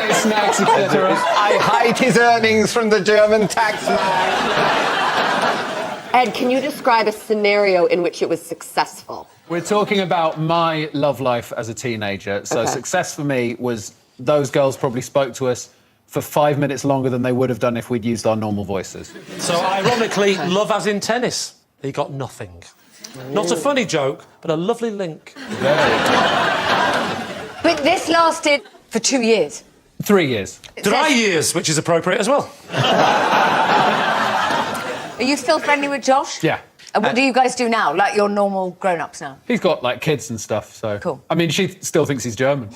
his snacks, etc. I hide his earnings from the German tax man. Ed, can you describe a scenario in which it was successful? We're talking about my love life as a teenager. So Okay. success for me was those girls probably spoke to us for 5 minutes longer than they would have done if we'd used our normal voices. So, ironically, love as in tennis. He got nothing. Not a funny joke, but a lovely link. But this lasted for 2 years. 3 years. Dry years, which is appropriate as well. Are you still friendly with Josh? Yeah. And what do you guys do now? Like your normal grown-ups now? He's got, like, kids and stuff, so... Cool. I mean, she still thinks he's German.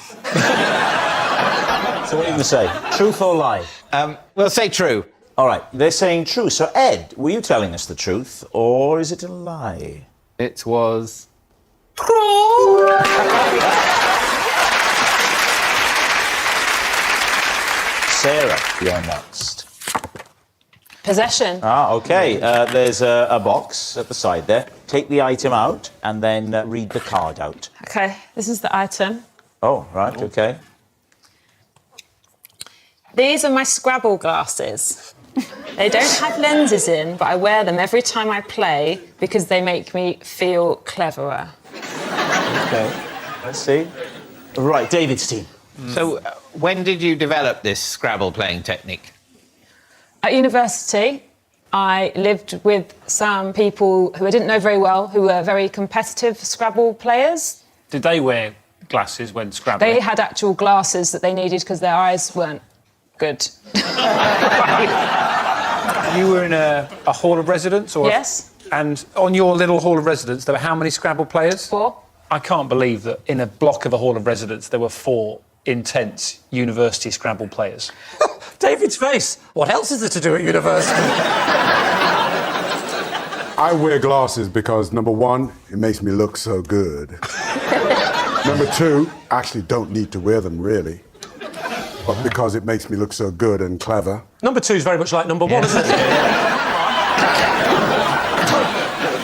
So what are you going to say? Truth or lie? Well, say true. All right, they're saying true. So, Ed, were you telling us the truth or is it a lie? It was... Sarah, you're next. Possession. Ah, OK. There's a box at the side there. Take the item out and then read the card out. Okay, this is the item. Oh, right, OK. These are my Scrabble glasses. They don't have lenses in, but I wear them every time I play because they make me feel cleverer. OK. Let's see. Right, David's team. So, when did you develop this Scrabble playing technique? At university, I lived with some people who I didn't know very well, who were very competitive Scrabble players. Did they wear glasses when scrabbling? They had actual glasses that they needed because their eyes weren't good. You were in a hall of residence? Or Yes. And on your little hall of residence, there were how many Scrabble players? 4. I can't believe that in a block of a hall of residence, there were 4 intense university Scrabble players. David's face. What else is there to do at university? I wear glasses because, number one, it makes me look so good. Number two, I actually don't need to wear them, really. But because it makes me look so good and clever. Number 2 is very much like number 1, isn't it?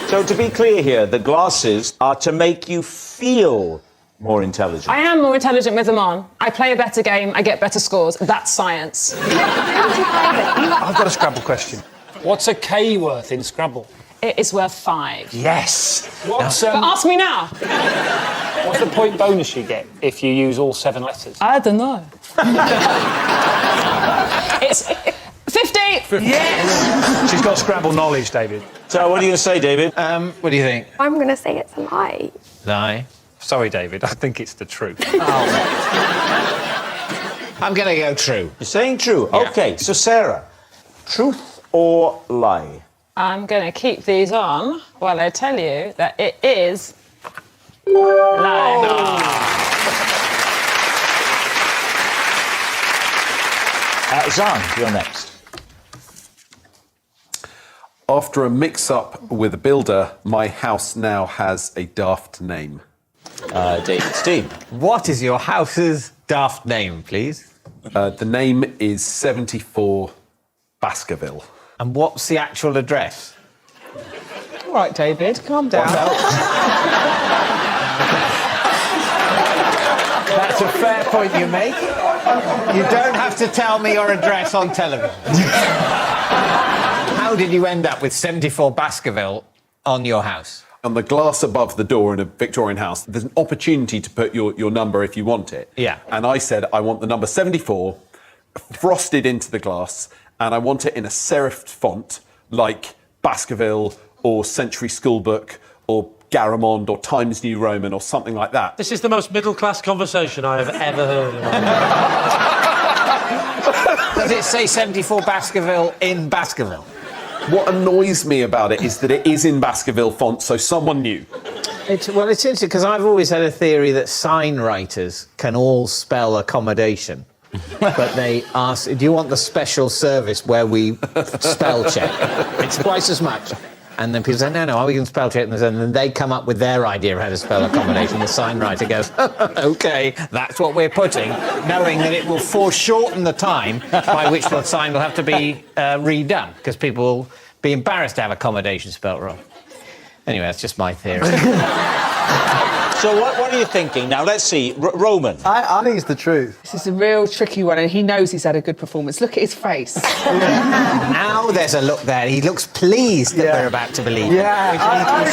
So, to be clear here, the glasses are to make you feel more intelligent. I am more intelligent with them on. I play a better game, I get better scores. That's science. I've got a Scrabble question. What's a K worth in Scrabble? It is worth 5. Yes. What's, But ask me now. what's the point bonus you get if you use all 7 letters? I don't know. It's 50. Yes! She's got Scrabble knowledge, David. So, what are you going to say, David? What do you think? I'm going to say it's a lie. Lie. Sorry, David, I think it's the truth. I'm going to go true. You're saying true? Yeah. OK, so Sarah, truth or lie? I'm going to keep these on while I tell you that it is lie. Zan, you're next. After a mix-up with a builder, my house now has a daft name. David, Steve. What is your house's daft name, please? The name is 74 Baskerville. And what's the actual address? All right, David, calm down. That's a fair point you make. You don't have to tell me your address on television. How did you end up with 74 Baskerville on your house? On the glass above the door in a Victorian house, there's an opportunity to put your number if you want it. Yeah. And I said, I want the number 74 frosted into the glass, and I want it in a serifed font like Baskerville or Century Schoolbook or Garamond or Times New Roman or something like that. This is the most middle-class conversation I have ever heard in my life. Does it say 74 Baskerville in Baskerville? What annoys me about it is that it is in Baskerville font, so someone knew. It's interesting because I've always had a theory that sign writers can all spell accommodation. But they ask, do you want the special service where we spell check? It's twice as much. And then people say, no, we can spell check. And then they come up with their idea of how to spell accommodation. The sign writer goes, OK, that's what we're putting, knowing that it will foreshorten the time by which the sign will have to be redone, because people will be embarrassed to have accommodation spelt wrong. Anyway, that's just my theory. So what are you thinking? Now, let's see. Roman. I think it's the truth. This is a real tricky one, and he knows he's had a good performance. Look at his face. Now there's a look there. He looks pleased that we're about to believe. Yeah, I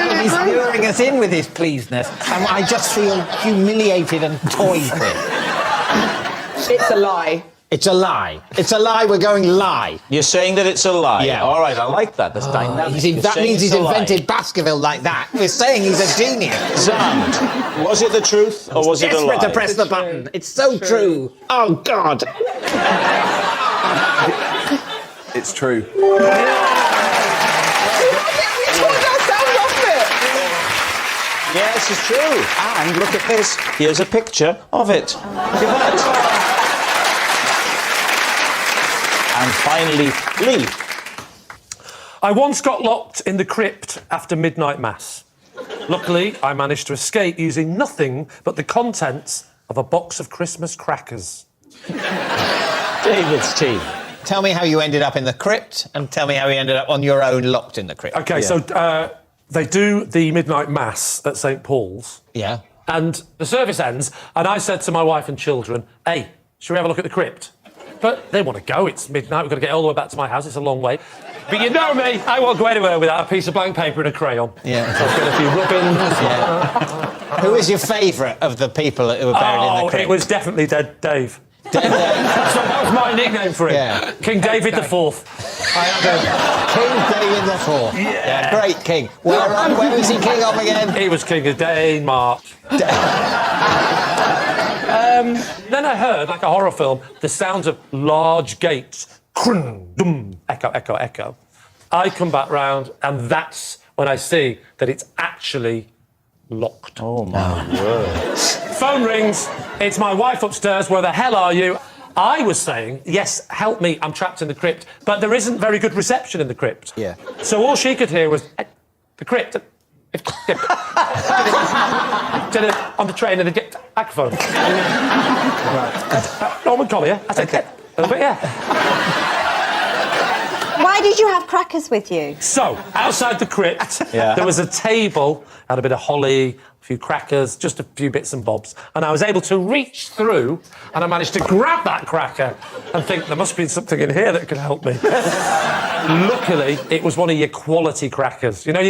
agree. He's luring us in with his pleasedness, and I just feel humiliated and toyed with. It's a lie. It's a lie. It's a lie. We're going lie. You're saying that it's a lie? Yeah. All right, I like that. That's dynamic. That means he's invented Baskerville like that. We're saying he's a genius. Zand, was it the truth or was it a lie? Desperate to press the button. It's so true. Oh, God. It's true. Yes, it's true. And look at this. Here's a picture of it. Look at that. And finally, Lee. I once got locked in the crypt after midnight mass. Luckily, I managed to escape using nothing but the contents of a box of Christmas crackers. David's team. Tell me how you ended up in the crypt, and tell me how you ended up on your own locked in the crypt. OK, so they do the midnight mass at St Paul's. Yeah. And the service ends, and I said to my wife and children, hey, should we have a look at the crypt? But they want to go. It's midnight. We've got to get all the way back to my house. It's a long way. But you know me. I won't go anywhere without a piece of blank paper and a crayon. Yeah. So I've got a few rubbings. Yeah. Who was your favourite of the people who were buried in the crypt? It was definitely Dead Dave. That was my nickname for him. Yeah. King David IV. King David IV. Yeah. Great king. Where was he king of again? He was king of Denmark. Then I heard, like a horror film, the sounds of large gates. Crun, dum, echo, echo, echo. I come back round, and that's when I see that it's actually locked. Oh, my word. Phone rings. It's my wife upstairs. Where the hell are you? I was saying, yes, help me, I'm trapped in the crypt. But there isn't very good reception in the crypt. Yeah. So all she could hear was, the crypt. On the train and the microphone. Norman Collier. I said, yeah. Why did you have crackers with you? So, outside the crypt, there was a table, had a bit of holly, a few crackers, just a few bits and bobs. And I was able to reach through, and I managed to grab that cracker and think there must be something in here that could help me. Luckily, it was one of your quality crackers. You know,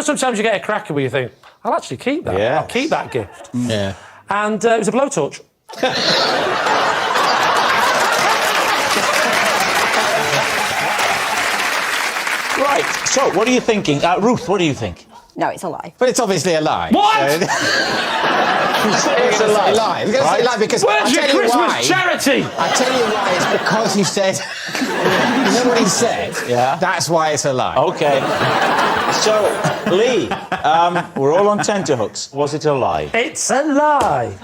sometimes you get a cracker where you think, I'll actually keep that. Yeah. I'll keep that gift. Yeah. And it was a blowtorch. Right, so what are you thinking? Ruth, what do you think? No, it's a lie. But it's obviously a lie. What? It's a lie. You're going to say lie because Where's your Christmas charity? I tell you why. It's because you said. You know what he said? Yeah. That's why it's a lie. OK. So, Lee, we're all on tenterhooks. Was it a lie? It's a lie.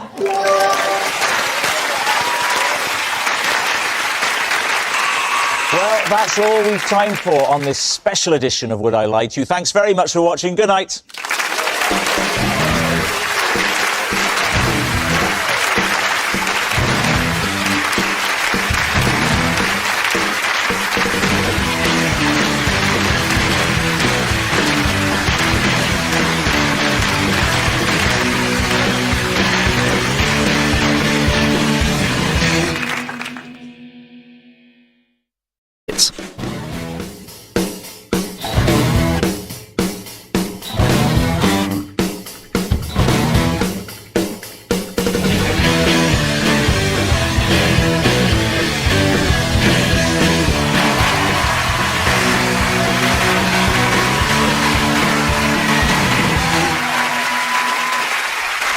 Well, that's all we've time for on this special edition of Would I Lie to You. Thanks very much for watching. Good night.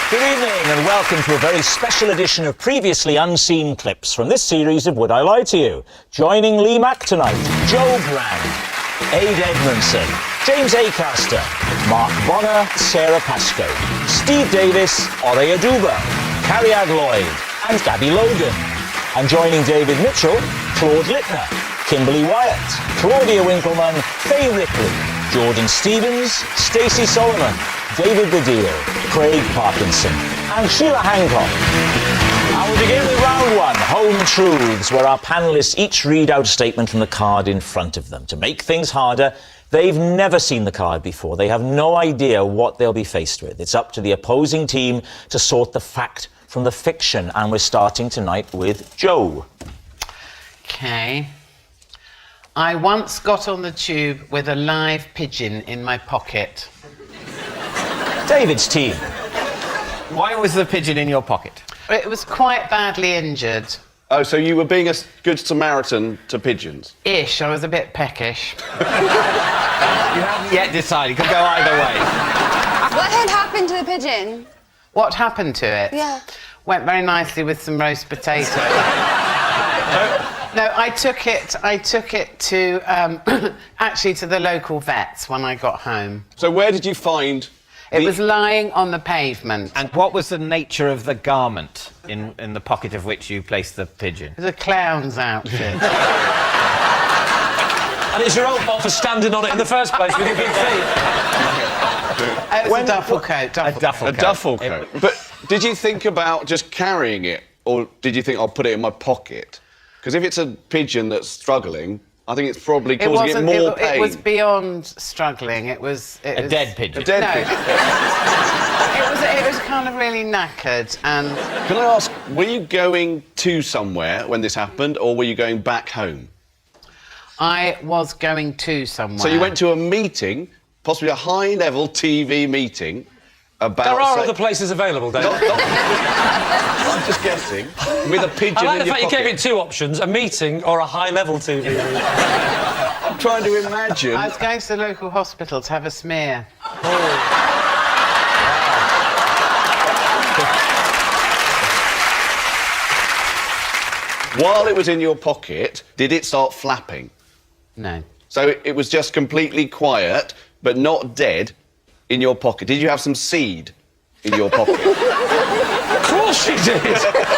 Good evening and welcome to a very special edition of previously unseen clips from this series of Would I Lie to You? Joining Lee Mack tonight, Joe Brand, Aid Edmondson, James Acaster, Mark Bonner, Sarah Pascoe, Steve Davis, Ore Aduba, Carrie Lloyd and Gabby Logan. And joining David Mitchell, Claude Littner, Kimberly Wyatt, Claudia Winkleman, Faye Ripley, Jordan Stevens, Stacey Solomon, David Baddiel, Craig Parkinson and Sheila Hancock. And we begin with round one, Home Truths, where our panellists each read out a statement from the card in front of them. To make things harder, they've never seen the card before. They have no idea what they'll be faced with. It's up to the opposing team to sort the fact from the fiction. And we're starting tonight with Joe. OK. I once got on the tube with a live pigeon in my pocket. David's team. Why was the pigeon in your pocket? It was quite badly injured. Oh, so you were being a good Samaritan to pigeons? Ish, I was a bit peckish. You haven't yet decided. Could go either way. What had happened to the pigeon? What happened to it? Yeah. Went very nicely with some roast potato. No, I took it to, actually to the local vets when I got home. So where did you find... It was lying on the pavement. And what was the nature of the garment in the pocket of which you placed the pigeon? It was a clown's outfit. And it's your own fault for standing on it in the first place with your big feet. It was a duffel coat. A duffel coat. But did you think about just carrying it, or did you think I'll put it in my pocket? Because if it's a pigeon that's struggling, I think it's probably causing it more pain. It was beyond struggling. It was a dead pigeon. A dead pigeon. It was kind of really knackered. And can I ask, were you going to somewhere when this happened, or were you going back home? I was going to somewhere. So you went to a meeting, possibly a high-level TV meeting. About there are other places available, David. I'm just guessing. With a pigeon in your pocket. I like the fact you gave it two options, a meeting or a high-level TV. I'm trying to imagine. I was going to the local hospital to have a smear. While it was in your pocket, did it start flapping? No. So it was just completely quiet, but not dead, in your pocket. Did you have some seed in your pocket? Of course you did!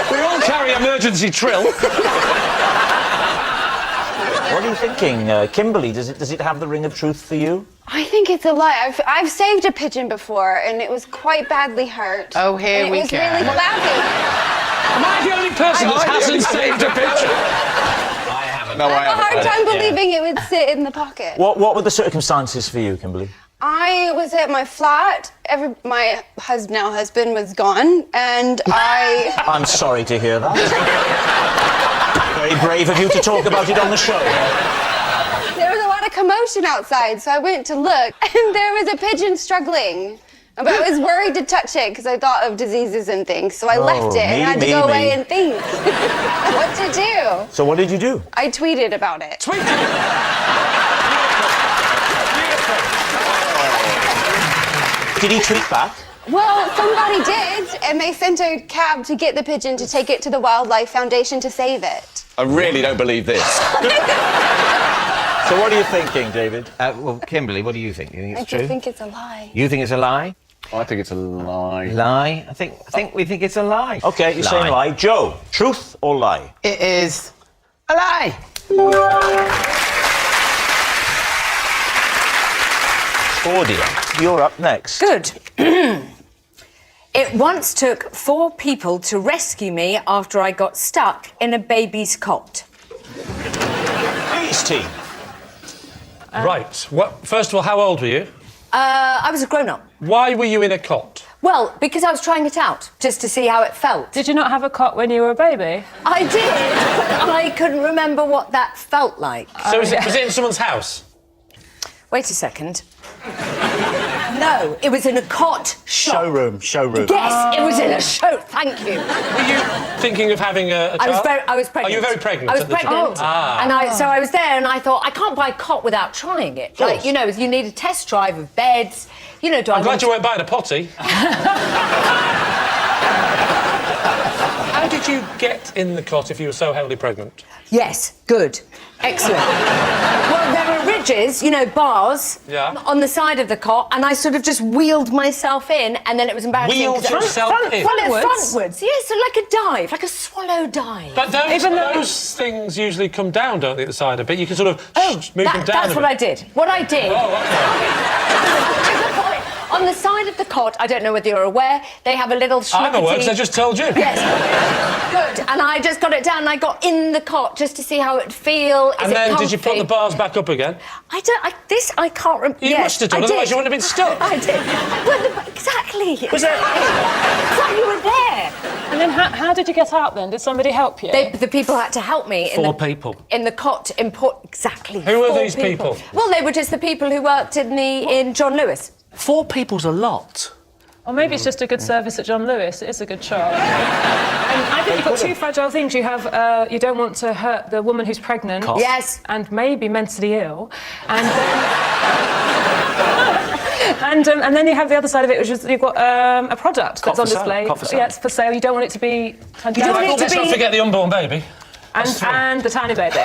We all carry emergency trill. What are you thinking, Kimberly? Does it have the ring of truth for you? I think it's a lie. I've saved a pigeon before, and it was quite badly hurt. Oh, here we go. It was really flappy. Am I the only person that hasn't saved a pigeon? I haven't. No, I have a hard time Yeah. believing it would sit in the pocket. What were the circumstances for you, Kimberly? I was at my flat. My now husband was gone, and I... I'm sorry to hear that. Very brave of you to talk about it on the show. There was a lot of commotion outside, so I went to look, and there was a pigeon struggling. But I was worried to touch it because I thought of diseases and things, so I left it and had to go away and think what to do. So what did you do? I tweeted about it. Did he tweet back? Well, somebody did, and they sent a cab to get the pigeon to take it to the Wildlife Foundation to save it. I really don't believe this. So what are you thinking, David? Well, Kimberly, what do you think? You think I it's true? think it's a lie. You think it's a lie? I think it's a lie. Lie? I think we think it's a lie. OK, you're saying lie. Joe, truth or lie? It is a lie. Claudia, you're up next. Good. It once took 4 people to rescue me after I got stuck in a baby's cot. Please, team. Right. First of all, how old were you? I was a grown-up. Why were you in a cot? Well, because I was trying it out, just to see how it felt. Did you not have a cot when you were a baby? I did, but I couldn't remember what that felt like. So was it in someone's house? Wait a second. No, it was in a cot shop. Showroom. Yes, it was in a show. Thank you. Were you thinking of having a child? I was pregnant. Oh, you were very pregnant. I was at the time. pregnant, Ah. and so I was there, and I thought I can't buy a cot without trying it. Like, you know, you need a test drive of beds. You know, I'm glad you weren't buying a potty. How did you get in the cot if you were so heavily pregnant? Yes, good. Excellent. Well, there were ridges, you know, bars on the side of the cot, and I sort of just wheeled myself in, and then it was embarrassing. Wheeled yourself in? Frontwards. Yes, so like a dive, like a swallow dive. But those things usually come down, don't they, at the side a bit? You can sort of move them down That's what I did. What I did... Oh, On the side of the cot, I don't know whether you're aware, they have a little I'm aware, because I just told you. Yes. Good. And I just got it down and I got in the cot just to see how it would feel. And then did you put the bars back up again? I can't remember. You must have done, otherwise you wouldn't have been stuck. I did. Exactly. Was there... You were there. And then how did you get out then? Did somebody help you? The people had to help me. Four people. In the cot. Exactly. Who were 4 these people? Well, they were just the people who worked in John Lewis. 4 people's a lot. Or maybe it's just a good service at John Lewis. It is a good shop. I think you've got 2 fragile things. You have you don't want to hurt the woman who's pregnant. Cough. Yes. And maybe mentally ill. And then and then you have the other side of it, which is you've got a product that's on display. Yeah, it's for sale. You don't want it to be. Let's not forget the unborn baby. And the tiny baby.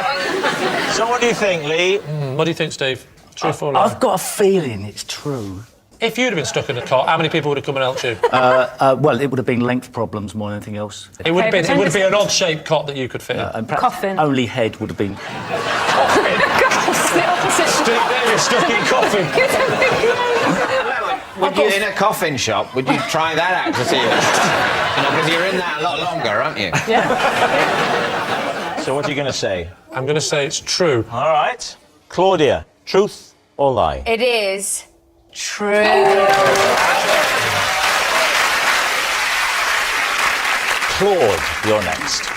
So what do you think, Lee? What do you think, Steve? Truth or lie? I've got a feeling it's true. If you'd have been stuck in a cot, how many people would have come and helped you? Well, it would have been length problems more than anything else. It would be an odd-shaped cot that you could fit in. And perhaps Coffin. only head would have been... Steve Davis stuck in coffin. Would you, in a coffin shop, would you try that out to see it? Because you're in that a lot longer, aren't you? Yeah. So what are you going to say? I'm going to say it's true. All right. Claudia, truth or lie? It is true. Claude, you're next.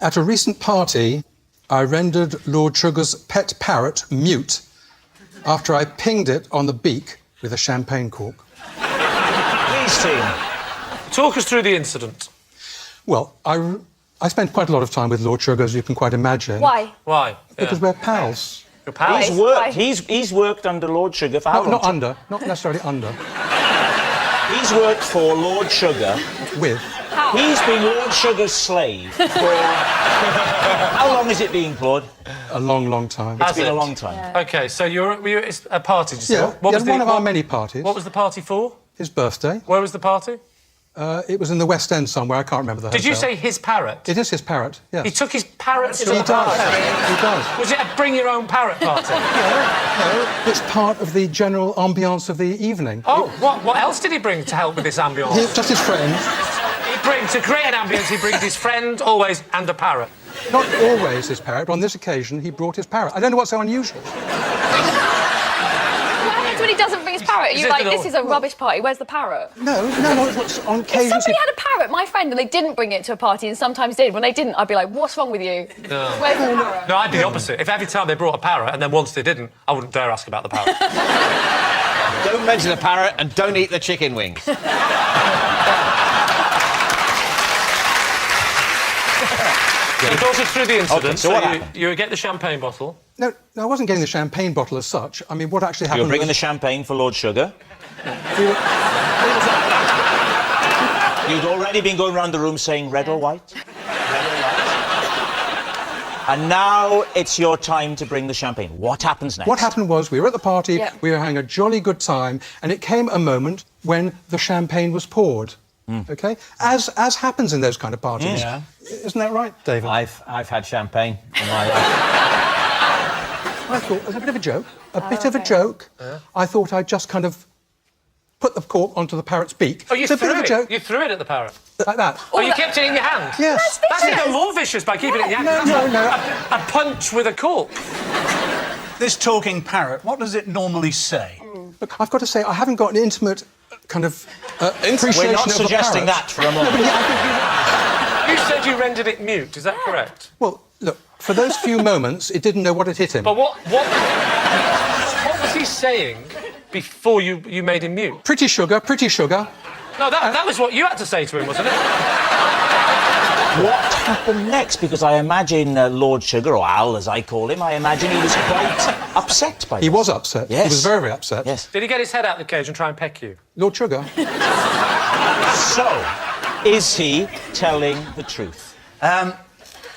At a recent party, I rendered Lord Sugar's pet parrot mute after I pinged it on the beak with a champagne cork. Please, team. Talk us through the incident. Well, I spent quite a lot of time with Lord Sugar, as you can quite imagine. Why? Why? Because we're pals. You're pals? He's worked under Lord Sugar for how long? Not necessarily under. He's worked for Lord Sugar. With. He's been Lord Sugar's slave for... How long has it been, Claude? A long, long time. It's been a long time. Yeah. OK, so were you at a party, did you say? Yeah, one of our many parties. What was the party for? His birthday. Where was the party? It was in the West End somewhere, I can't remember the hotel. Did you say his parrot? It is his parrot, yes. He took his parrot to He the party? does. He does. Was it a bring-your-own-parrot party? No, it's part of the general ambience of the evening. Oh, what else did he bring to help with this ambience? Just his friends. To create an ambience, he brings his friend, always, and a parrot. Not always his parrot, but on this occasion he brought his parrot. I don't know what's so unusual. What happens when he doesn't bring his parrot? Are you like, this is a rubbish party, where's the parrot? No, it's on occasions... If somebody had a parrot, my friend, and they didn't bring it to a party, and sometimes did, when they didn't, I'd be like, what's wrong with you? No. Where's the parrot? No, I'd be the opposite. If every time they brought a parrot, and then once they didn't, I wouldn't dare ask about the parrot. Don't mention the parrot and don't eat the chicken wings. So talk us through the incident. Okay, so what happened? You get the champagne bottle. No, I wasn't getting the champagne bottle as such. I mean, what actually happened You were bringing was... the champagne for Lord Sugar. You'd already been going around the room saying red or white. And now it's your time to bring the champagne. What happens next? What happened was we were at the party, Yep. we were having a jolly good time, and it came a moment when the champagne was poured. OK? As happens in those kind of parties. Yeah. Isn't that right, David? I've had champagne in my life. I thought, as a bit of a joke, of a joke, I thought I'd just kind of put the cork onto the parrot's beak. Oh, you It's a threw bit of a it? joke. You threw it at the parrot? Like that. Oh, you kept it in your hand? Yes. That's even more vicious by keeping it in your hand. No. A punch with a cork. This talking parrot, what does it normally say? Look, I've got to say, I haven't got an intimate kind of appreciation We're not of suggesting a parrot. that for a moment. You said you rendered it mute, is that correct? Well, look, for those few moments, it didn't know what had hit him. But what was he saying before you made him mute? Pretty sugar, pretty sugar. No, that was what you had to say to him, wasn't it? What happened next? Because I imagine Lord Sugar, or Al as I call him, I imagine he was quite upset by this. He was upset. Yes. He was very, very upset. Yes. Did he get his head out of the cage and try and peck you? Lord Sugar. So, is he telling the truth?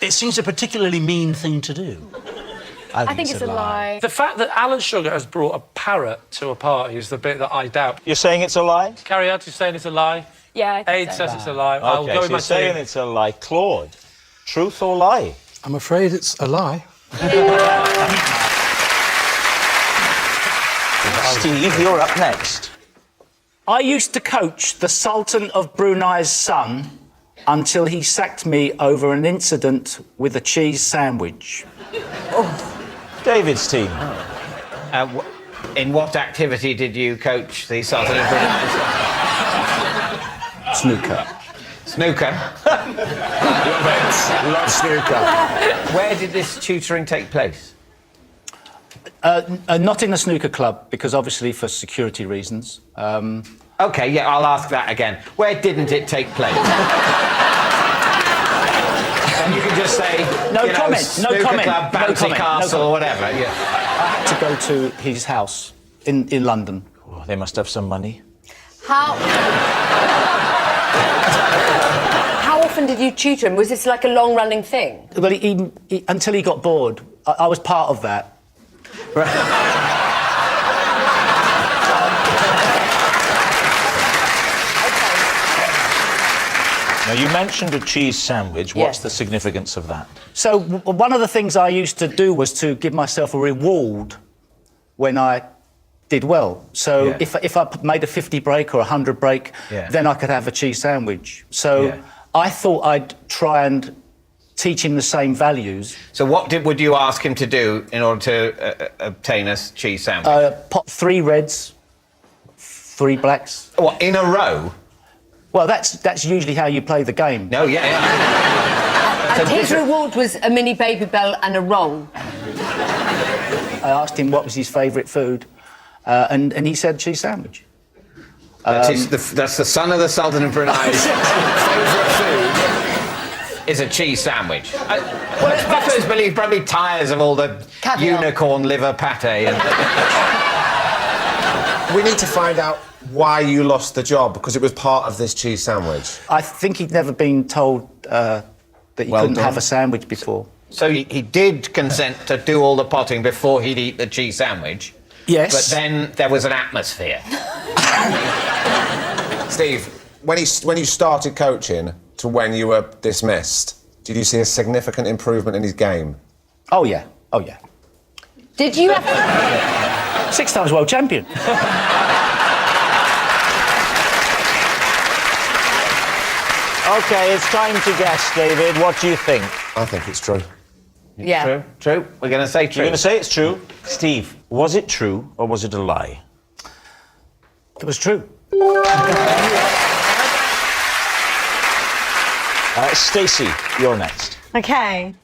It seems a particularly mean thing to do. I think it's a lie. The fact that Alan Sugar has brought a parrot to a party is the bit that I doubt. You're saying it's a lie? Carrie out, you're saying it's a lie? Yeah, I think Aid so. says it's a lie. I'll Okay, go so with my you're saying team. it's a lie. Claude, truth or lie? I'm afraid it's a lie. Steve, you're up next. I used to coach the Sultan of Brunei's son until he sacked me over an incident with a cheese sandwich. David's team. In what activity did you coach the Sultan of Brunei? Snooker. Snooker? Love snooker. Where did this tutoring take place? Not in a snooker club, because obviously for security reasons. OK, yeah, I'll ask that again. Where didn't it take place? And you can just say... No you know, comment, no snooker comment, club, no bouncy comment, no castle, comment. or whatever. Yeah. I had to go to his house in London. Oh, they must have some money. How often did you tutor him? Was this like a long-running thing? Well, he until he got bored. I was part of that. Now, you mentioned a cheese sandwich. What's the significance of that? So one of the things I used to do was to give myself a reward when I did well. So if I made a 50 break or a 100 break, then I could have a cheese sandwich. So I thought I'd try and teach him the same values. So what would you ask him to do in order to obtain a cheese sandwich? Pot 3 reds, 3 blacks. What, in a row? Well, that's usually how you play the game. No, yeah. And his reward was a mini Baby Bell and a roll. I asked him what was his favourite food, and he said cheese sandwich. That's the son of the Sultan of Brunei's favourite food is a cheese sandwich. Well, it's because he probably tires of all the unicorn liver pate. And... We need to find out why you lost the job, because it was part of this cheese sandwich. I think he'd never been told that he couldn't have a sandwich before. So he did consent to do all the potting before he'd eat the cheese sandwich? Yes. But then there was an atmosphere. Steve, when you started coaching to when you were dismissed, did you see a significant improvement in his game? Oh, yeah. Oh, yeah. Did you have... 6 times world champion. OK, it's time to guess, David. What do you think? I think it's true. Yeah. True. We're going to say true. You're going to say it's true? Steve, was it true or was it a lie? It was true. Stacey, you're next. Okay.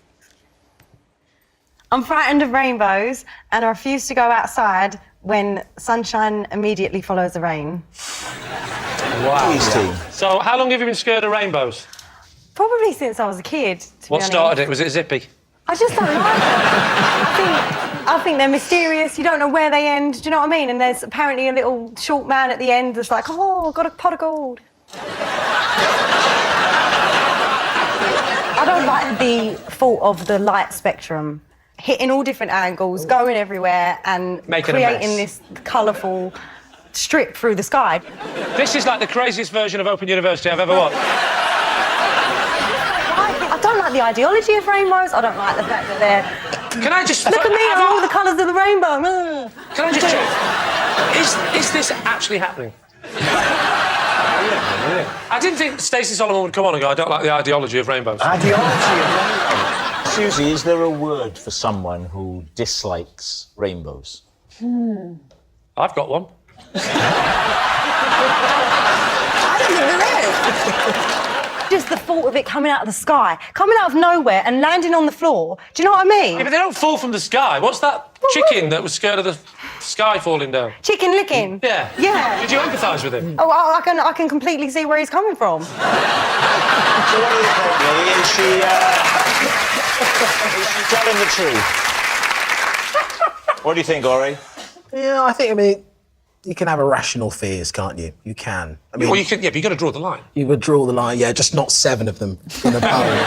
I'm frightened of rainbows and I refuse to go outside when sunshine immediately follows the rain. Wow. So, how long have you been scared of rainbows? Probably since I was a kid. To What be honest. started it? Was it Zippy? I just don't like them. I think they're mysterious. You don't know where they end. Do you know what I mean? And there's apparently a little short man at the end that's like, oh, I've got a pot of gold. I don't like the thought of the light spectrum hitting all different angles, going everywhere, and Making a creating mess. this colourful strip through the sky. This is like the craziest version of Open University I've ever watched. I don't like the ideology of rainbows. I don't like the fact that they're... Can I just... Look at me, I'm all the colours of the rainbow. Can I just check? Is this actually happening? I didn't think Stacey Solomon would come on and go, I don't like the ideology of rainbows. Ideology of rainbows. Susie, is there a word for someone who dislikes rainbows? I've got one. I don't think there is. Just the thought of it coming out of the sky, coming out of nowhere and landing on the floor. Do you know what I mean? Yeah, but they don't fall from the sky. What's that chicken that was scared of the sky falling down? Chicken licking. Yeah. Yeah. Did you empathise with him? Oh, I can completely see where he's coming from. So what do you think, Lee? Is she telling the truth? What do you think, Ori? Yeah, I mean, you can have irrational fears, can't you? You can. I mean, Well, you can, yeah, but you've got to draw the line. you would draw the line, yeah, just not 7 of them in a barrel.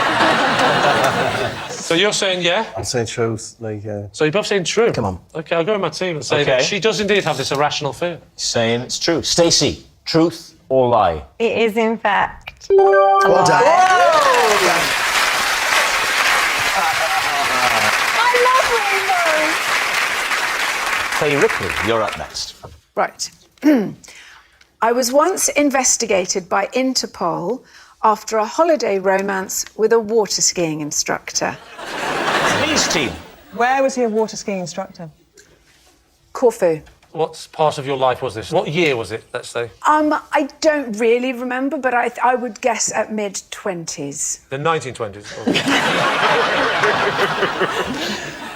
So you're saying yeah? I'm saying truth, like, So you're both saying true? Come on. OK, I'll go with my team and say Okay. that she does indeed have this irrational fear. Saying it's true. Stacey, truth or lie? It is, in fact, a Well done. lie. I love Faye rainbows. Ripley, you're up next. Right. I was once investigated by Interpol after a holiday romance with a water skiing instructor. Lee's team. Where was he a water skiing instructor? Corfu. What part of your life was this? What year was it, let's say? I don't really remember, but I would guess at mid-20s. The 1920s?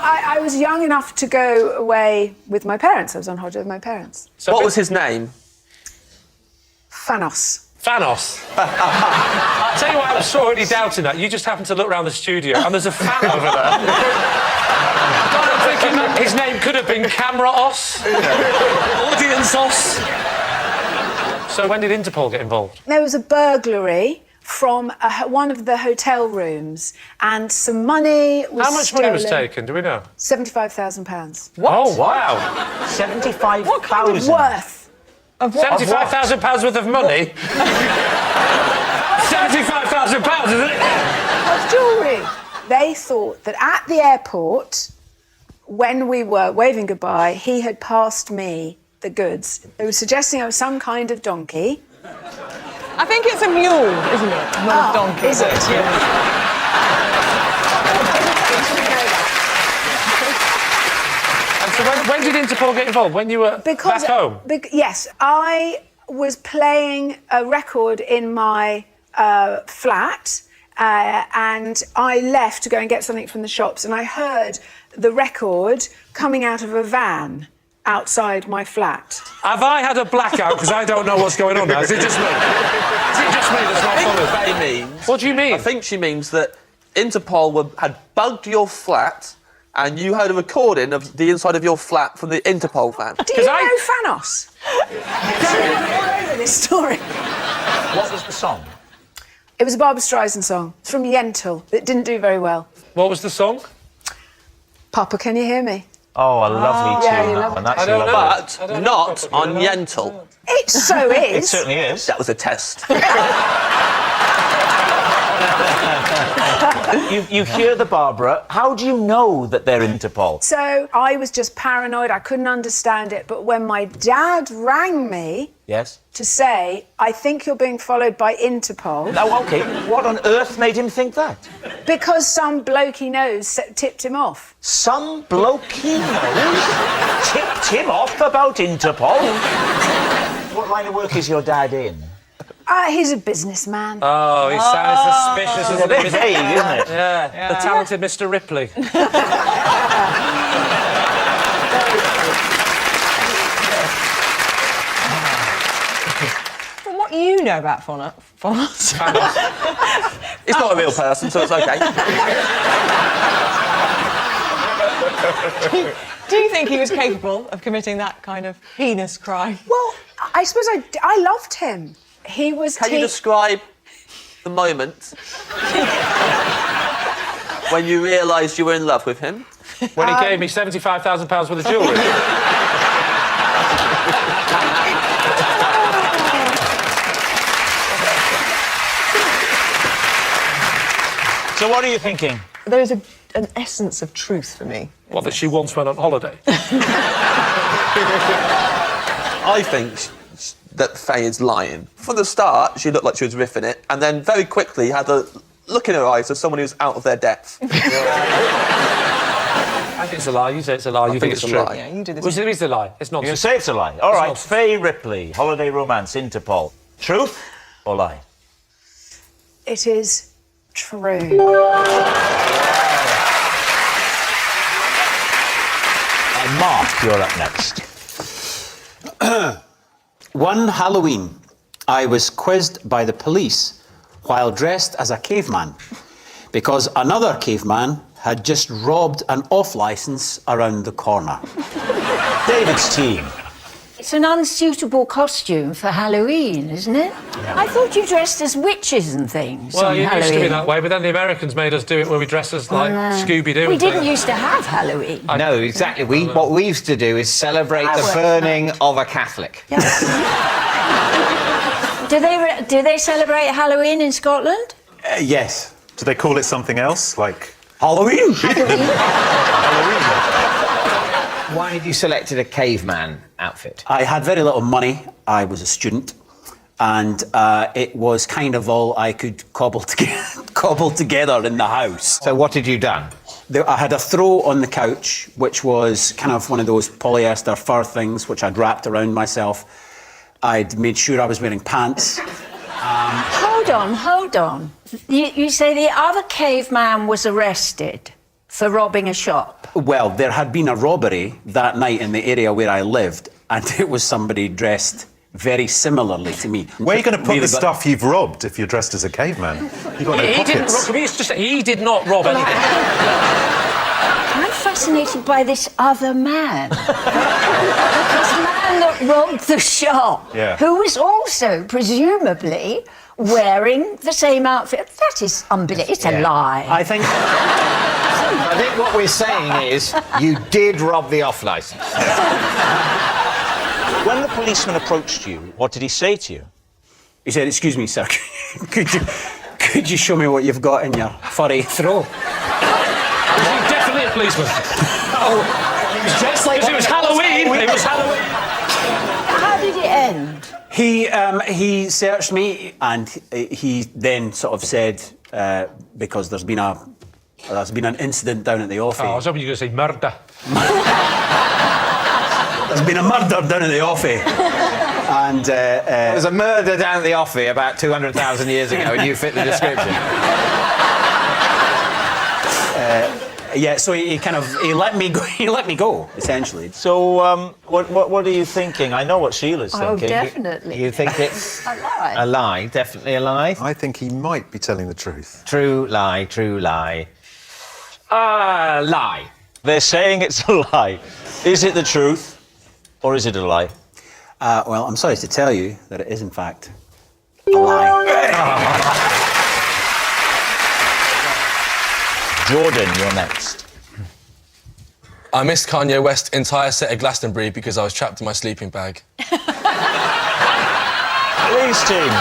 I was young enough to go away with my parents. I was on holiday with my parents. So What was his name? Thanos. Thanos. I'll tell you why I was already doubting that. You just happened to look around the studio and there's a fan over there. I'm thinking that his name could have been Camera Os. Audience Os. So when did Interpol get involved? There was a burglary from one of the hotel rooms, and some money was How much money was stolen. taken, do we know? £75,000. Oh, wow. 75,000. What kind of worth? Of what? £75,000 worth of money? £75,000, is it? Of jewellery. They thought that at the airport, when we were waving goodbye, he had passed me the goods. They were suggesting I was some kind of donkey. I think it's a mule, isn't it? Not a donkey. Is it? And so when did Interpol get involved? When you were back home? Yes, I was playing a record in my flat, and I left to go and get something from the shops, and I heard the record coming out of a van outside my flat. Have I had a blackout because I don't know what's going on now? Is it just me? Is it just me that's not followed? Faye means... What do you mean? I think she means that Interpol had bugged your flat and you heard a recording of the inside of your flat from the Interpol van. Do you know Thanos? All over this story. What was the song? It was a Barbra Streisand song. It's from Yentl. It didn't do very well. What was the song? Papa, can you hear me? Oh, a lovely Yeah, tune, you that love one. it. That's I don't lovely. know. But not on Yentl. It so is. It certainly is. That was a test. You hear the Barbara. How do you know that they're Interpol? So I was just paranoid. I couldn't understand it. But when my dad rang me Yes. to say, I think you're being followed by Interpol. Oh, OK. What on earth made him think that? Because some bloke he knows tipped him off. Some bloke he knows tipped him off about Interpol? What line of work is your dad in? He's a businessman. Oh, he sounds suspicious, It's a isn't bit it? vague, isn't it? Yeah, the talented Mr. Ripley. From what you know know about Fonos. He's not a real person, so it's okay. Do you think he was capable of committing that kind of heinous crime? Well, I suppose I loved him. He was... Can you describe the moment when you realised you were in love with him? When he gave me £75,000 worth of jewellery. So what are you thinking? There is an essence of truth for me. What, that she once went on holiday? I think that Faye is lying. From the start, she looked like she was riffing it, and then very quickly had a look in her eyes of someone who's out of their depth. I think it's a lie. You say it's a lie. You think it's a true. lie. Yeah, you do this. Well, it is a lie. It's not. You can say it's a lie. All right, Faye Ripley, holiday romance, Interpol. Truth or lie? It is true. Mark, you're up next. One Halloween, I was quizzed by the police while dressed as a caveman because another caveman had just robbed an off-licence around the corner. David's team. It's an unsuitable costume for Halloween, isn't it? I thought you dressed as witches and things Well, on it Halloween. used to be that way, but then the Americans made us do it where we dress as, like, Scooby-Doo. We and didn't things. used to have Halloween. No, exactly. What we used to do is celebrate the burning of a Catholic. Do they celebrate Halloween in Scotland? Yes. Do they call it something else, like Halloween? Why had you selected a caveman outfit? I had very little money. I was a student. And it was kind of all I could cobble together in the house. So what had you done? I had a throw on the couch, which was kind of one of those polyester fur things, which I'd wrapped around myself. I'd made sure I was wearing pants. Hold on. You say the other caveman was arrested for robbing a shop? Well, there had been a robbery that night in the area where I lived, and it was somebody dressed very similarly to me. Where are you going to put the stuff you've robbed if you're dressed as a caveman? You've got no He didn't pockets. rob. He did not rob anything. I'm fascinated by this other man. This man that robbed the shop, who was also presumably wearing the same outfit. That is unbelievable. It's a lie. I think what we're saying is you did rob the off-licence. When the policeman approached you, what did he say to you? He said, "Excuse me, sir, could you show me what you've got in your furry throw?" Was he definitely a policeman? He was dressed like... Because it was Halloween. It was Halloween. How did it end? He searched me, and he then sort of said, because there's been an incident down at the office. Oh, I was hoping you were going to say murder. There's been a murder down at the office. And there was a murder down at the offie about 200,000 years ago, and you fit the description. Yeah, so he let me go. He let me go, essentially. So, what are you thinking? I know what Sheila's Oh, thinking. definitely. You think it's A lie. a lie? Definitely a lie? I think he might be telling the truth. True lie, true lie. Lie. They're saying it's a lie. Is it the truth, or is it a lie? Well, I'm sorry to tell you that it is, in fact, a lie. Jordan, you're next. I missed Kanye West's entire set at Glastonbury because I was trapped in my sleeping bag. Please, team.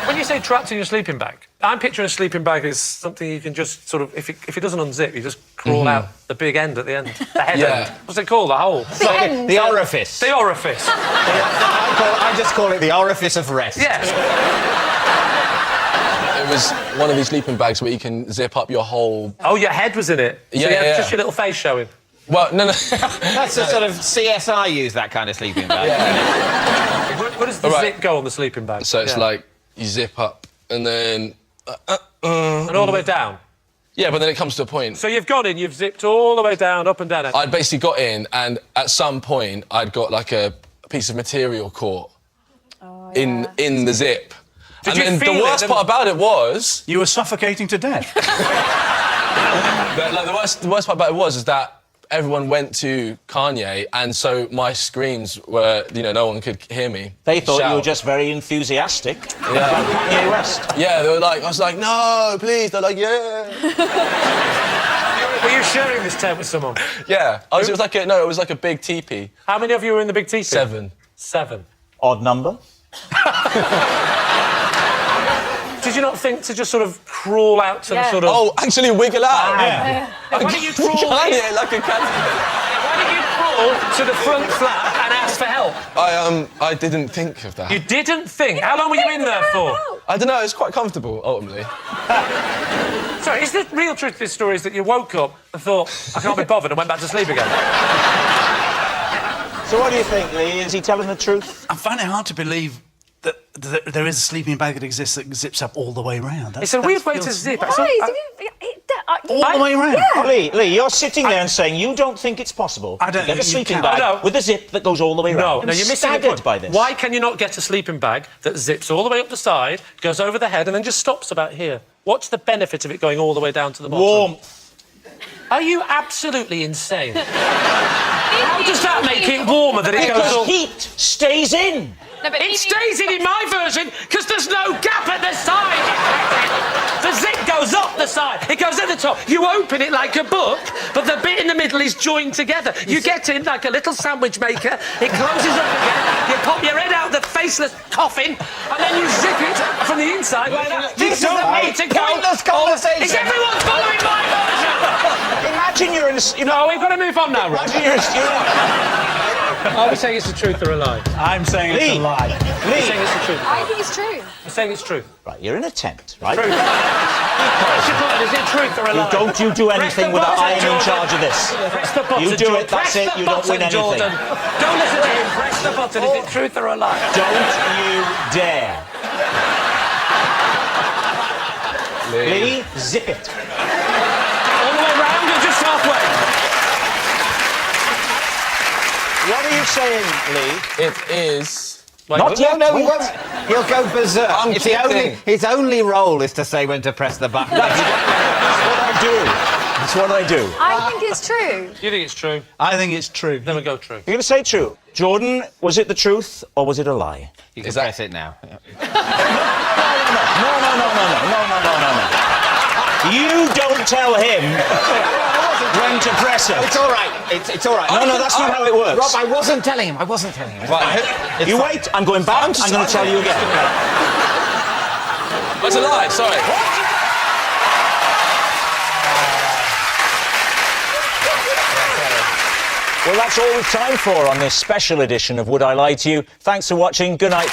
When you say trapped in your sleeping bag, I'm picturing a sleeping bag as something you can just sort of, if it doesn't unzip, you just crawl out the big end at the end, the head end. What's it called? The hole? The orifice. The orifice. I just call it the orifice of rest. Yes. It was one of these sleeping bags where you can zip up your whole... Oh, your head was in it? So you had just your little face showing? Well, no. That's a sort of CSI use that kind of sleeping bag. Where does the zip go on the sleeping bag? So it's like you zip up and then... and all the way down? Yeah, but then it comes to a point. So you've gone in, you've zipped all the way down, up and down. I'd basically got in, and at some point I'd got like a piece of material caught in the zip. Did and you then feel the worst it? part about it was... You were suffocating to death. The worst part about it was that everyone went to Kanye, and so my screams were, you know, no one could hear me. They thought shout. you were just very enthusiastic Yeah. about Kanye West. Yeah, they were like, I was like, no, please. They're like, yeah. Were you sharing this tent with someone? Yeah. It was like a big teepee. How many of you were in the big teepee? 7. 7. Odd number. Did you not think to just sort of crawl out to the sort of... Oh, actually wiggle out. Yeah. Why don't you crawl... Kanye, like a cat. Why don't you crawl to the front flat and ask for help? I didn't think of that. You didn't think? How long were you in there for? I don't know, it was quite comfortable, ultimately. Sorry, is the real truth of this story is that you woke up and thought, I can't be bothered, and went back to sleep again? So what do you think, Lee? Is he telling the truth? I find it hard to believe that there is a sleeping bag that exists that zips up all the way round. It's a weird way to zip. All the way round. Yeah. Lee, you're sitting there and saying you don't think it's possible I don't to get a think you sleeping can. bag Oh, no. with a zip that goes all the way round. No, you're missing the staggered point. by this. Why can you not get a sleeping bag that zips all the way up the side, goes over the head, and then just stops about here? What's the benefit of it going all the way down to the bottom? Warmth. Are you absolutely insane? How does that make it warmer than it goes Because all... heat stays in. No, but it stays in my version because there's no gap at the side. The zip goes up the side. It goes at the top. You open it like a book, but the bit in the middle is joined together. You get in like a little sandwich maker. It closes up again. You pop your head out the faceless coffin, and then you zip it from the inside like that. This is the way to go. Pointless conversation. Is everyone following my version? Imagine you're in a... No, we've got to move on now, Rob. Imagine you're in a studio. Are we saying it's the truth or a lie? I'm saying it's a lie. We're saying it's the truth. I think it's true. We're saying it's true. Right, you're in a tent, right? Truth. Is it truth or a lie? Don't you do anything without I am in charge of this. Press the button, You do it, that's Press it, the you don't win button, anything. Jordan. Don't listen to him. Press the button. Is it truth or a lie? Don't you dare. Lee, zip it. All the way round or just halfway? What are you saying, Lee? It is... Not yet. No, he wait. won't. He'll go berserk. I'm It's kidding. his only role is to say when to press the button. That's what I do. That's what I do. I think it's true. You think it's true? I think it's true. Then we go true. You're going to say true. Jordan, was it the truth or was it a lie? You can press it now. No. You don't tell him when to press it. It's all right. It's all right. No, that's not how it works. Rob, I wasn't telling him. Right. You wait, I'm going back, I'm going to tell you again. That's a lie, sorry. Well, that's all we've time for on this special edition of Would I Lie to You? Thanks for watching. Good night.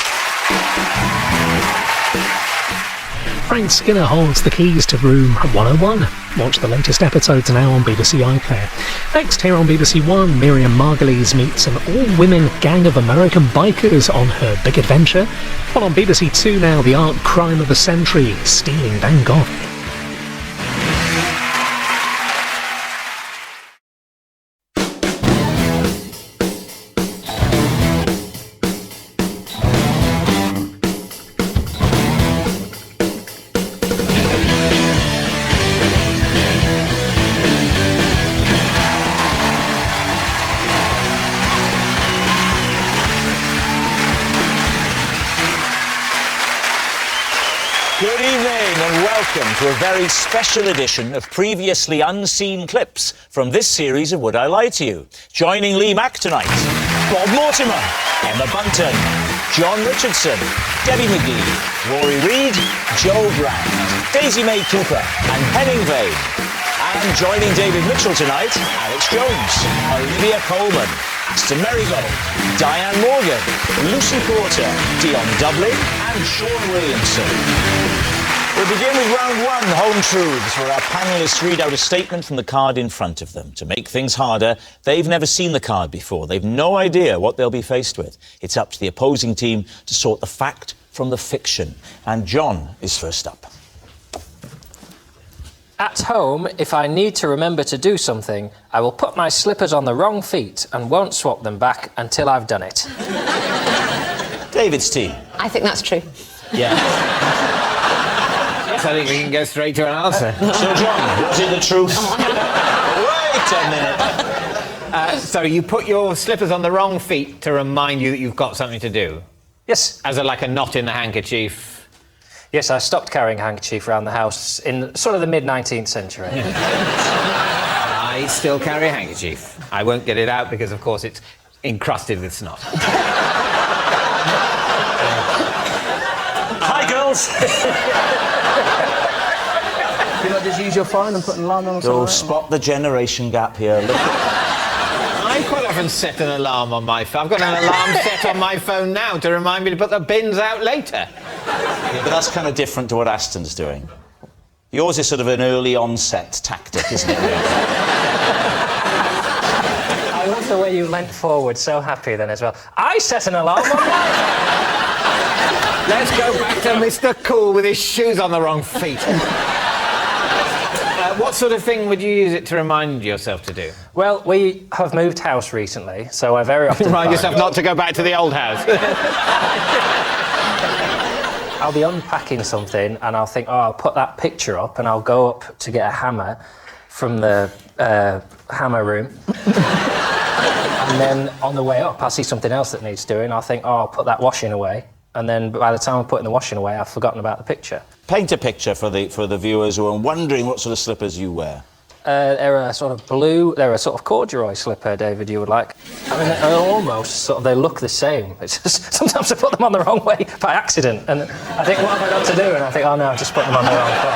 Frank Skinner holds the keys to room 101. Watch the latest episodes now on BBC iPlayer. Next, here on BBC One, Miriam Margolyes meets an all-women gang of American bikers on her big adventure. While on BBC Two now, the art crime of the century, stealing Van Gogh. Good evening and welcome to a very special edition of previously unseen clips from this series of Would I Lie to You? Joining Lee Mack tonight, Bob Mortimer, Emma Bunton, John Richardson, Debbie McGee, Rory Reid, Joe Brand, Daisy May Cooper and Henning Vane. And joining David Mitchell tonight, Alex Jones, Olivia Coleman, Aston Marigold, Diane Morgan, Lucy Porter, Dion Dublin and Sean Williamson. We'll begin with round one, Home Truths, where our panellists read out a statement from the card in front of them. To make things harder, they've never seen the card before. They've no idea what they'll be faced with. It's up to the opposing team to sort the fact from the fiction. And John is first up. At home, if I need to remember to do something, I will put my slippers on the wrong feet and won't swap them back until I've done it. David's team. I think that's true. Yeah. Yes, I think we can go straight to an answer. So, John, was it the truth? Wait a minute. So you put your slippers on the wrong feet to remind you that you've got something to do? Yes. As like a knot in the handkerchief? Yes, I stopped carrying a handkerchief around the house in sort of the mid-19th century. I still carry a handkerchief. I won't get it out because, of course, it's encrusted with snot. Hi, girls. Can I just use your phone and put an alarm on or Go something? spot the generation gap here. Look I quite often set an alarm on my phone. I've got an alarm set on my phone now to remind me to put the bins out later. Yeah, but that's kind of different to what Aston's doing. Yours is sort of an early onset tactic, isn't it? I love the way you leant forward so happy then as well. I set an alarm on mine. Let's go back to Mr. Cool with his shoes on the wrong feet. What sort of thing would you use it to remind yourself to do? Well, we have moved house recently, so I very often Remind yourself not to go back to the old house. I'll be unpacking something and I'll think, oh, I'll put that picture up and I'll go up to get a hammer from the hammer room. And then on the way up, I'll see something else that needs doing. I'll think, oh, I'll put that washing away. And then by the time I'm putting the washing away, I've forgotten about the picture. Paint a picture for the viewers who are wondering what sort of slippers you wear. They're a sort of blue, they're a sort of corduroy slipper, David, you would like. I mean, they're almost sort of, they look the same. It's just, sometimes I put them on the wrong way by accident. And I think, what have I got to do? And I think, oh no, I've just put them on the wrong foot.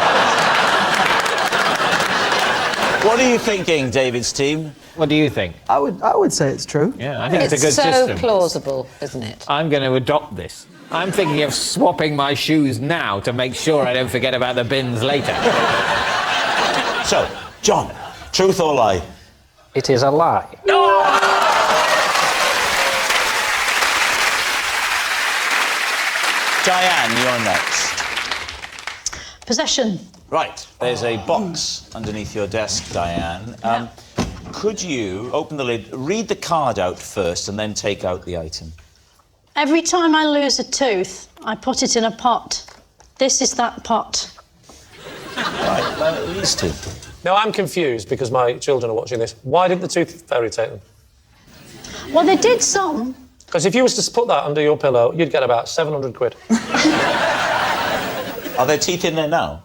What are you thinking, David's team? What do you think? I would say it's true. Yeah, I think it's a good so system. plausible, isn't it? I'm going to adopt this. I'm thinking of swapping my shoes now to make sure I don't forget about the bins later. So, John, truth or lie? It is a lie. Diane, you're next. Possession. Right, there's a box underneath your desk, Diane. Could you open the lid, read the card out first, and then take out the item? Every time I lose a tooth, I put it in a pot. This is that pot. Right, well, these two. Now, I'm confused because my children are watching this. Why didn't the tooth fairy take them? Well, they did some. Because if you was to put that under your pillow, you'd get about 700 quid. Are there teeth in there now?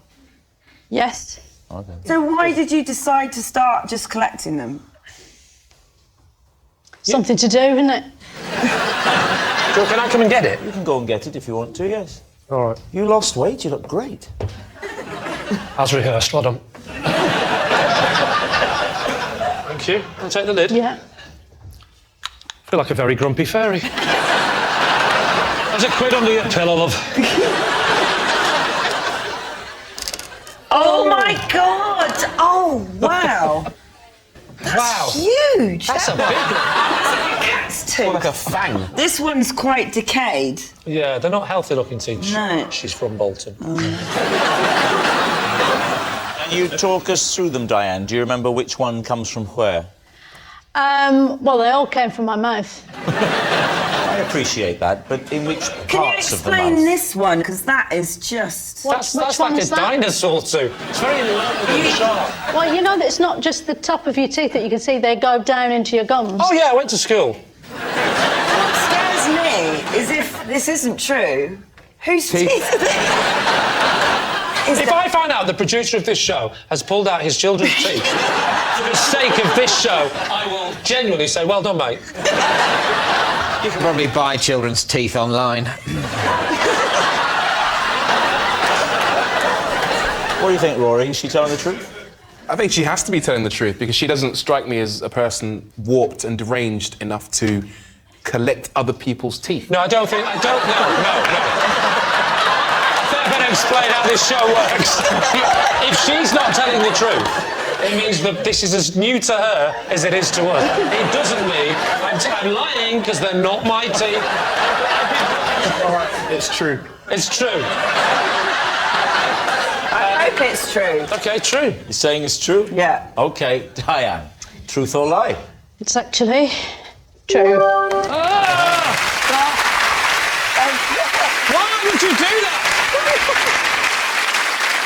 Yes. Okay. So why did you decide to start just collecting them? Something to do, isn't it? So can I come and get it? You can go and get it if you want to, yes. All right. You lost weight, you look great. As rehearsed, well done. Thank you. I'll take the lid. Yeah. I feel like a very grumpy fairy. There's a quid under your pillow, love. Oh my God! Oh wow! Wow. Huge. That's a big one. That's like a cat's tooth. Like a fang. This one's quite decayed. Yeah, they're not healthy-looking teeth. No. She's from Bolton. Can you talk us through them, Diane? Do you remember which one comes from where? Well, they all came from my mouth. I appreciate that, but in which Can you parts of the explain mouth? this one? Because that is just. That's which like one a is that? dinosaur tooth. It's very long and sharp. Well, you know that it's not just the top of your teeth that you can see, they go down into your gums. Oh, yeah, I went to school. What scares me is if this isn't true, whose teeth are they? If I find out the producer of this show has pulled out his children's teeth for the sake of this show, I will genuinely say, well done, mate. You can probably buy children's teeth online. What do you think, Rory? Is she telling the truth? I think she has to be telling the truth because she doesn't strike me as a person warped and deranged enough to collect other people's teeth. No, I don't think... I don't... No. I think I better explain how this show works. If she's not telling the truth, it means that this is as new to her as it is to us. It doesn't mean I'm lying because they're not my teeth. All right, it's true. It's true. I hope it's true. OK, true. You're saying it's true? Yeah. OK, Diane, truth or lie? It's actually true. Why would you do that?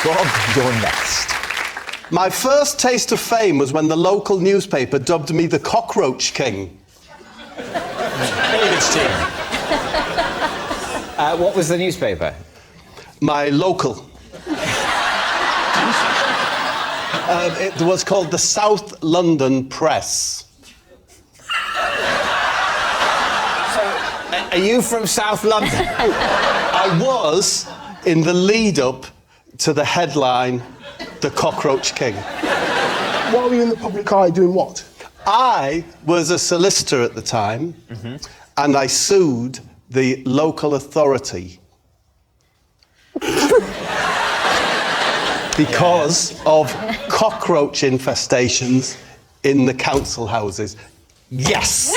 Bob, you're next. My first taste of fame was when the local newspaper dubbed me the Cockroach King. David's team. What was the newspaper? My local. It was called the South London Press. Are you from South London? I was in the lead-up to the headline, The Cockroach King. Why were you in the public eye doing what? I was a solicitor at the time, and I sued the local authority because of cockroach infestations in the council houses. Yes!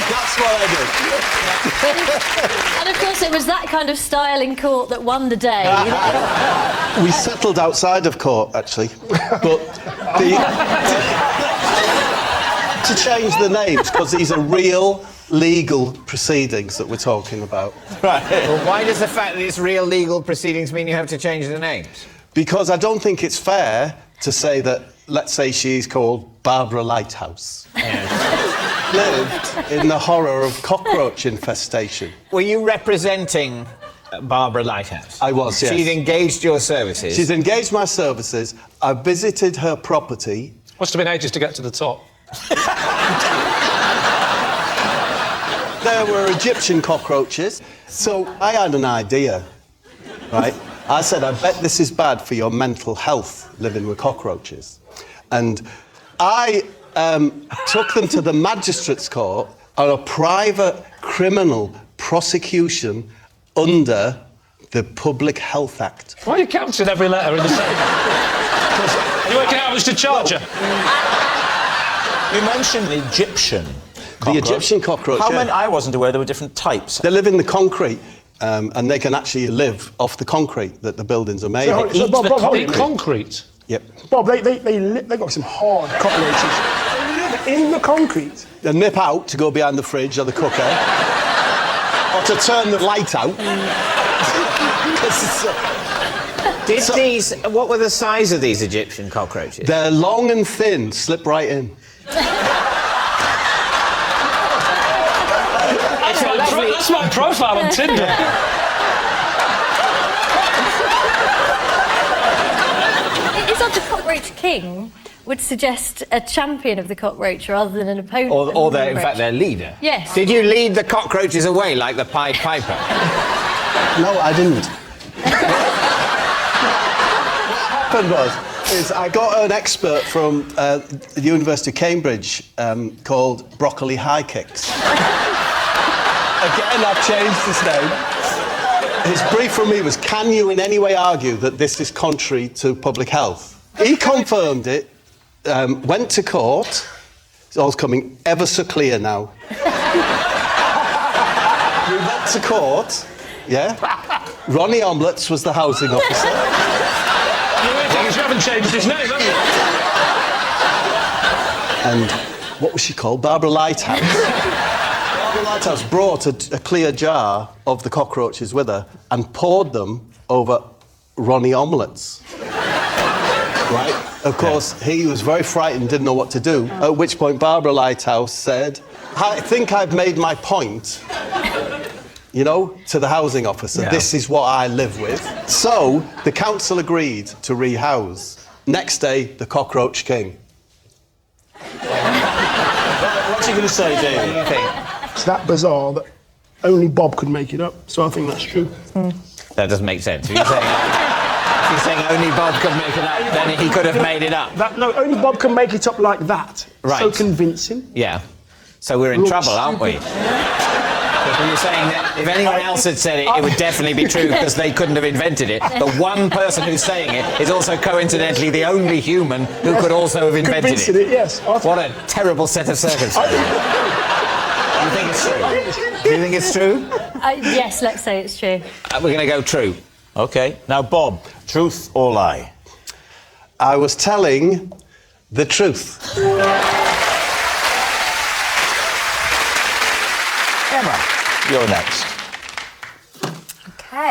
That's what I did. And of course, it was that kind of style in court that won the day. We settled outside of court, actually. But to change the names, because these are real legal proceedings that we're talking about. Right. Well, why does the fact that it's real legal proceedings mean you have to change the names? Because I don't think it's fair to say that, let's say she's called Barbara Lighthouse. Lived in the horror of cockroach infestation. Were you representing Barbara Lighthouse? I was, yes. She'd engaged your services? She's engaged my services. I visited her property. Must have been ages to get to the top. There were Egyptian cockroaches. So I had an idea, right? I said, I bet this is bad for your mental health, living with cockroaches. And I took them to the magistrate's court on a private criminal prosecution under the Public Health Act. Why are you counting every letter in the same? Are you working out how much to charge her? You mentioned the Egyptian cockroach. The Egyptian cockroach, How yeah. many? I wasn't aware there were different types. They live in the concrete, and they can actually live off the concrete that the buildings are made of. So, Bob, concrete? Yep. Bob, they got some hard cockroaches. They live in the concrete. They nip out to go behind the fridge or the cooker, or to turn the light out. What were the size of these Egyptian cockroaches? They're long and thin, slip right in. That's my profile on Tinder. It's odd the Cockroach King would suggest a champion of the cockroach rather than an opponent. Or in fact, their leader. Yes. Did you lead the cockroaches away like the Pied Piper? No, I didn't. What happened was I got an expert from the University of Cambridge called Broccoli High Kicks. Again, I've changed his name. His brief from me was, can you in any way argue that this is contrary to public health? He confirmed it, went to court. It's all coming ever so clear now. We went to court, yeah? Ronnie Omlets was the housing officer. The weird thing is you haven't changed his name, have you? And what was she called? Barbara Lighthouse. Barbara Lighthouse brought a clear jar of the cockroaches with her and poured them over Ronnie Omlets. Right? Of course, he was very frightened, didn't know what to do, at which point Barbara Lighthouse said, I think I've made my point, you know, to the housing officer. Yeah. This is what I live with. So the council agreed to rehouse. Next day, the Cockroach King. What's he going to say, David? What do you think? It's that bizarre that only Bob could make it up, so I think that's true. That doesn't make sense. If you're saying only Bob could make it up, then he could have made it up. No, only Bob can make it up like that. Right. So convincing. Yeah. So we're in trouble, aren't we? Because you're saying that if anyone else had said it, it would definitely be true because they couldn't have invented it. The one person who's saying it is also coincidentally the only human who could also have invented it. Yes. What a terrible set of circumstances. Do you think it's true? Do you think it's true? Yes, let's say it's true. We're going to go true. OK. Now, Bob, truth or lie? I was telling the truth. Emma, you're next.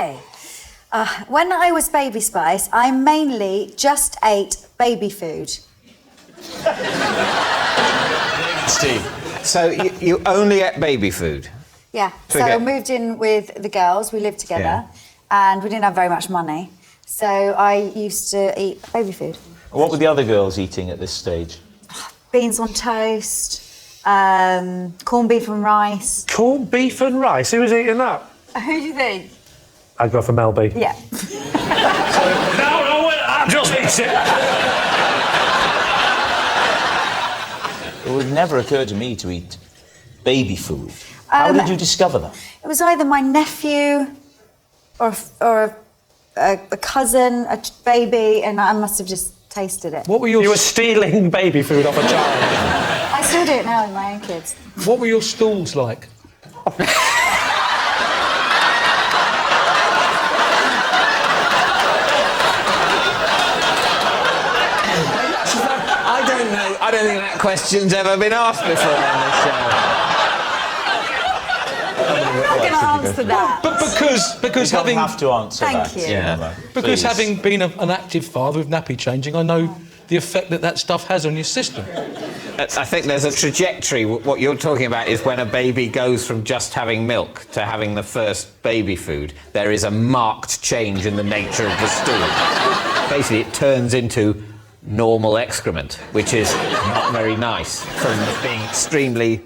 Okay. When I was Baby Spice, I mainly just ate baby food. Steve. So you only ate baby food? Yeah. So I moved in with the girls. We lived together, and we didn't have very much money. So I used to eat baby food. What were the other girls eating at this stage? Beans on toast, corned beef and rice. Corned beef and rice? Who was eating that? Who do you think? I'd go for Mel B. Yeah. No, I just eat it. It would never occur to me to eat baby food. How did you discover that? It was either my nephew or a cousin, a baby, and I must have just tasted it. What were you were stealing baby food off a child? I still do it now with my own kids. What were your stools like? I don't think that question's ever been asked before on this show. I'm going to answer that. But because you having don't have to answer Thank that. you. Yeah. Because Please. having been an active father with nappy changing, I know the effect that stuff has on your system. I think there's a trajectory. What you're talking about is when a baby goes from just having milk to having the first baby food, there is a marked change in the nature of the stool. Basically, it turns into normal excrement, which is not very nice, from being extremely,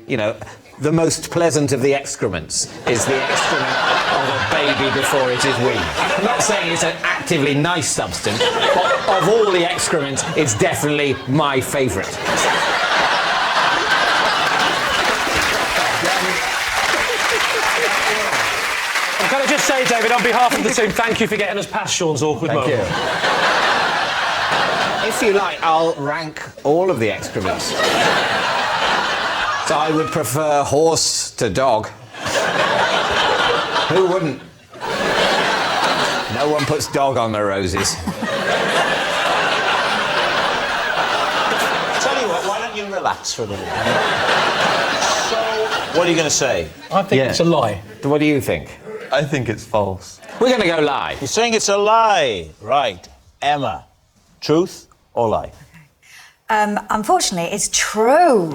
the most pleasant of the excrements is the excrement of a baby before it is weaned. I'm not saying it's an actively nice substance, but of all the excrements, it's definitely my favourite. Can I just say, David, on behalf of the team, thank you for getting us past Sean's awkward moment. Thank you. If you like, I'll rank all of the excrements. So I would prefer horse to dog. Who wouldn't? No one puts dog on their roses. Tell you what, why don't you relax for a minute? So, what are you going to say? I think it's a lie. What do you think? I think it's false. We're going to go lie. You're saying it's a lie. Right. Emma, truth or lie? Unfortunately, it's true.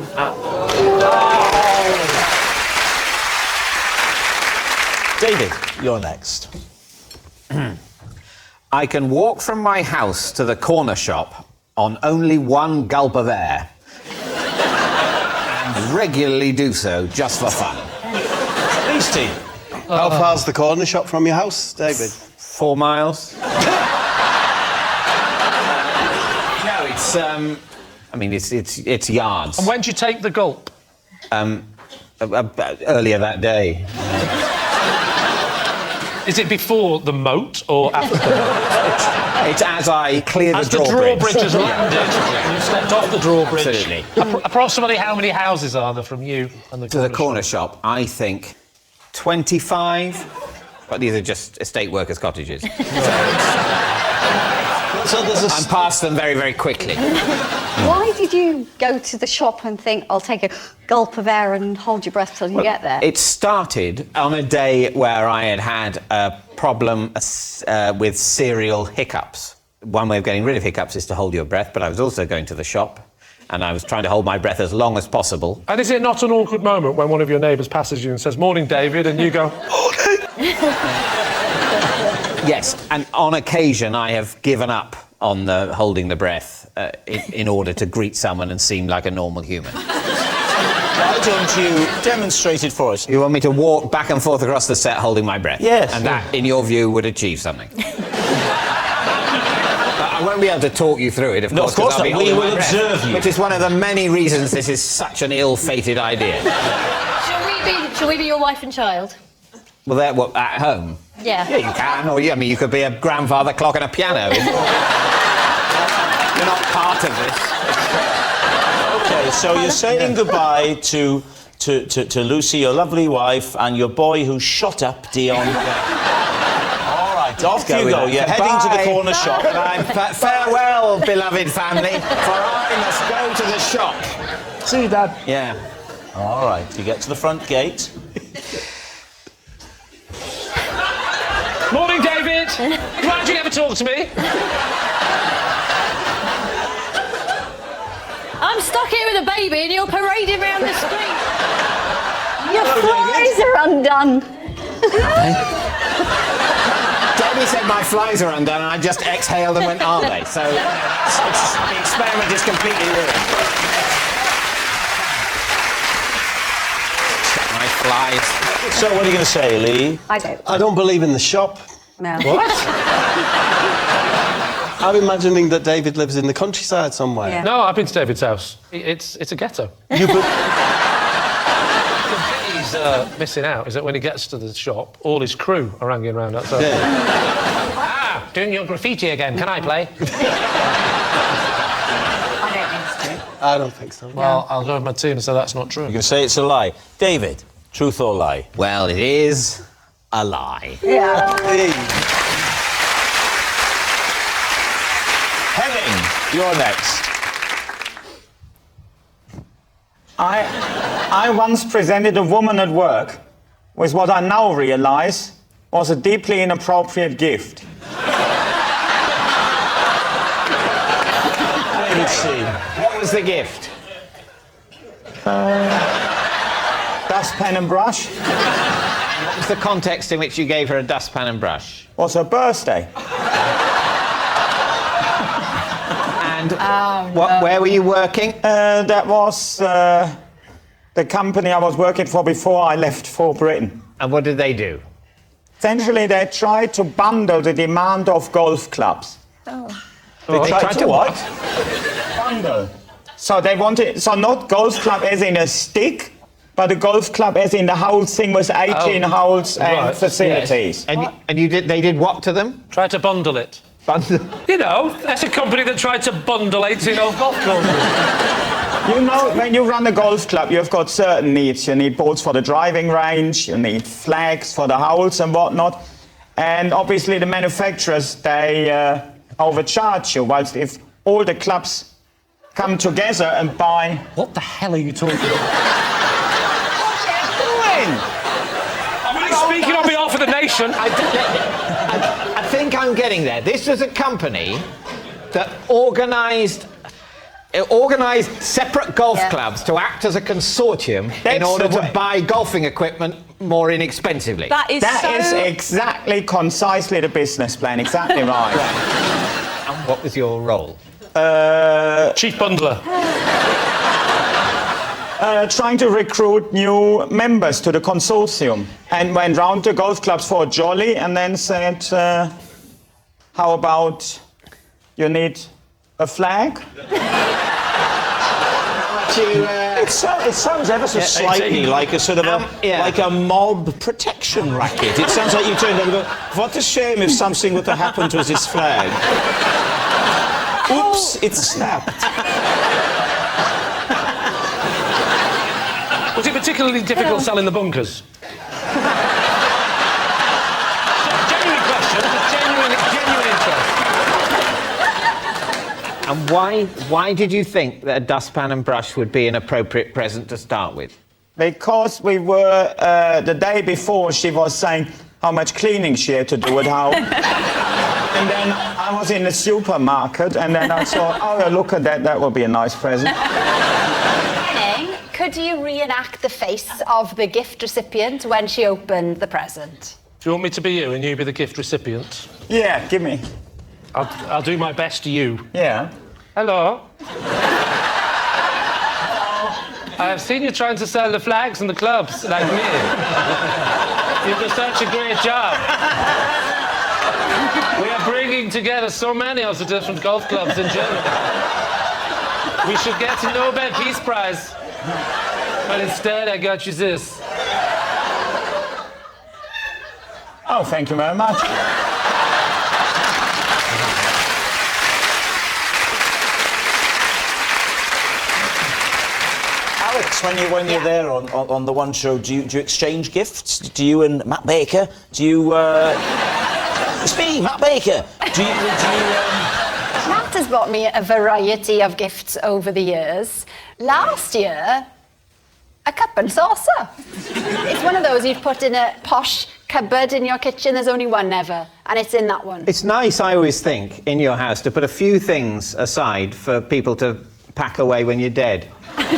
David, you're next. I can walk from my house to the corner shop on only one gulp of air and regularly do so just for fun. Please, team. How far's the corner shop from your house, David? 4 miles. No, it's it's yards. And when did you take the gulp? Earlier that day. Is it before the moat or after the moat? It's as I clear as the drawbridge. As the drawbridge has landed, you stepped off the drawbridge. Absolutely. Approximately how many houses are there from you and the To the corner shop, I think 25. But these are just estate workers' cottages. So I'm past them very, very quickly. Why did you go to the shop and think, I'll take a gulp of air and hold your breath till you get there? It started on a day where I had a problem with serial hiccups. One way of getting rid of hiccups is to hold your breath, but I was also going to the shop and I was trying to hold my breath as long as possible. And is it not an awkward moment when one of your neighbours passes you and says, "Morning, David," and you go, "Morning"? Yes, and on occasion I have given up on the holding the breath in order to greet someone and seem like a normal human. Why don't you demonstrate it for us? You want me to walk back and forth across the set holding my breath? Yes. And that, in your view, would achieve something? I won't be able to talk you through it, of course. No, of course I'll be not. We holding will my breath, observe you. Which is one of the many reasons this is such an ill-fated idea. Shall we be your wife and child? Well, they're what, at home? Yeah. Yeah, you can. Or, I mean, you could be a grandfather clock and a piano. You're not part of this. Okay, so you're saying goodbye to Lucy, your lovely wife, and your boy who shot up Dion. All right, off you go. You're heading to the corner shop. Farewell, beloved family, for I must go to the shop. See you, Dad. Yeah. All right, you get to the front gate. Morning, David. Why'd you never talk to me? I'm stuck here with a baby and you're parading around the street. Your flies are undone. Debbie said my flies are undone, and I just exhaled and went, are they? So the experiment is completely ruined. My flies. So what are you going to say, Lee? I don't believe in the shop. No. What? I'm imagining that David lives in the countryside somewhere. Yeah. No, I've been to David's house. It's a ghetto. You The bit he's missing out is that when he gets to the shop, all his crew are hanging around outside. Ah, doing your graffiti again. Can I play? I don't think so. Well, I'll go with my team and say that's not true. You're going to say it's a lie. David, truth or lie? Well, it is a lie. Yeah. Henning, you're next. I once presented a woman at work with what I now realise was a deeply inappropriate gift. Let's see. What was the gift? Dustpan and brush. What was the context in which you gave her a dustpan and brush? Was her birthday. And where were you working? That was the company I was working for before I left for Britain. And what did they do? Essentially, they tried to bundle the demand of golf clubs. Oh. They tried to what? Bundle. So they wanted, so not golf club as in a stick, but a golf club as in the whole thing with 18 holes and facilities. Yes. And they did what to them? Try to bundle it. Bundle? You know, that's a company that tried to bundle 18 old golf courses. You know, when you run a golf club, you've got certain needs. You need balls for the driving range, you need flags for the holes and whatnot. And obviously the manufacturers, they overcharge you, whilst if all the clubs come together and buy... What the hell are you talking about? I'm only speaking on behalf of the nation. I think I'm getting there. This was a company that organised separate golf clubs to act as a consortium in order to buy golfing equipment more inexpensively. That is exactly, concisely the business plan, exactly right. And what was your role? Chief bundler. Trying to recruit new members to the consortium, and went round to golf clubs for a jolly and then said, how about you need a flag? It sounds ever so slightly like a sort of like a mob protection racket. It sounds like you turned over and go, what a shame if something were to happen to this flag. Oops, it snapped. Was it particularly difficult selling the bunkers? Genuine question, genuine interest. And why did you think that a dustpan and brush would be an appropriate present to start with? Because we were, the day before, she was saying how much cleaning she had to do at home. And then I was in the supermarket, and then I thought, oh, look at that, that would be a nice present. Henning, could you reenact the face of the gift recipient when she opened the present? Do you want me to be you and you be the gift recipient? Yeah, give me. I'll do my best to you. Yeah. Hello. I have seen you trying to sell the flags and the clubs, like me. You do such a great job. We are bringing together so many of the different golf clubs in Germany. We should get a Nobel Peace Prize. But instead, I got you this. Oh, thank you very much. Alex, when you're there on the One Show, do you exchange gifts? Do you and Matt Baker? Do you? It's me, Matt Baker. Do you? Matt has bought me a variety of gifts over the years. Last year, a cup and saucer. It's one of those you'd put in a posh cupboard in your kitchen, there's only one ever, and it's in that one. It's nice, I always think, in your house to put a few things aside for people to pack away when you're dead. I've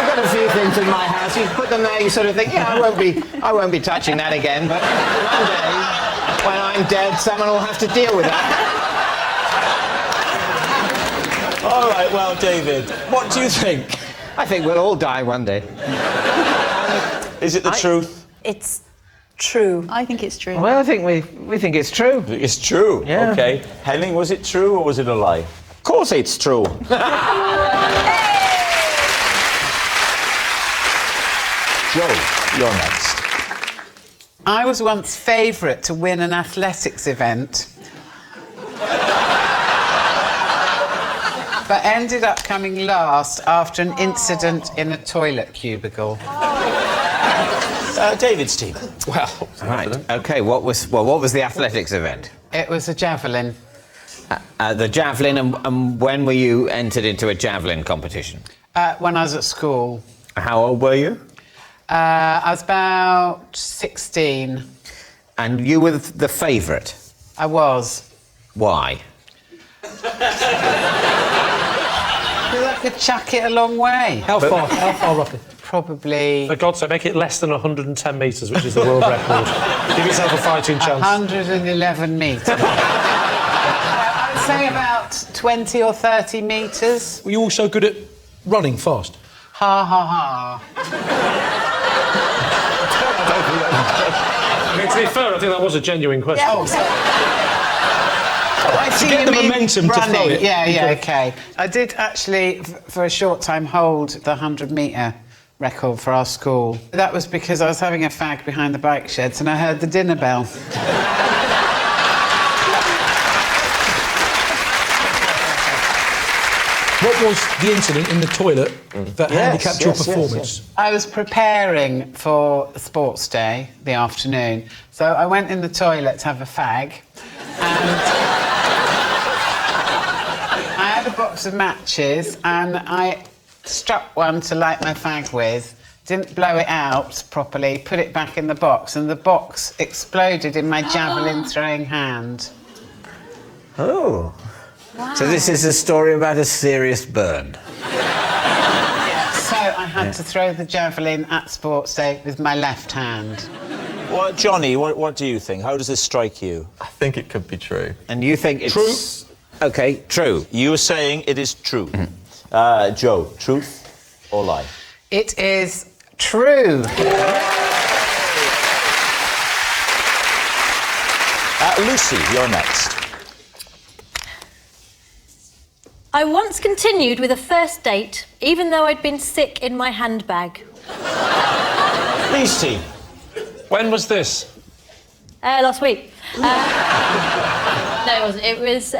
got a few things in my house. You put them there, you sort of think, yeah, I won't be touching that again. But one day, when I'm dead, someone will have to deal with that. All right, well, David, what do you think? I think we'll all die one day. Is it the truth? It's true. I think it's true. Well, I think we think it's true. It's true. Yeah. Okay. Henning, was it true or was it a lie? Of course it's true. Joe, you're next. I was once favourite to win an athletics event, but ended up coming last after an incident in a toilet cubicle. David's team. Well, right. Okay. What was the athletics event? It was a javelin. The javelin, and when were you entered into a javelin competition? When I was at school. How old were you? I was about 16. And you were the favourite? I was. Why? Because I could chuck it a long way. How far roughly? Probably... For God's sake, make it less than 110 metres, which is the world record. Give yourself a fighting chance. 111 metres. I'd say about 20 or 30 metres. Were you also good at running fast? Ha ha ha. I mean, to be fair, I think that was a genuine question. To get the momentum to throw it. Yeah, okay. I did actually, for a short time, hold the 100-metre record for our school. That was because I was having a fag behind the bike sheds and I heard the dinner bell. What was the incident in the toilet that handicapped your performance? I was preparing for a sports day, the afternoon, so I went in the toilet to have a fag, and I had a box of matches, and I struck one to light my fag with, didn't blow it out properly, put it back in the box, and the box exploded in my javelin-throwing hand. Oh. Wow. So this is a story about a serious burn. So I had to throw the javelin at sports day with my left hand. Well, Johnny, what do you think? How does this strike you? I think it could be true. And you think it's... True? OK, true. You were saying it is true. Joe, truth or lie? It is true. Lucy, you're next. I once continued with a first date, even though I'd been sick in my handbag. Lee's team. When was this? Last week. No, it wasn't. It was,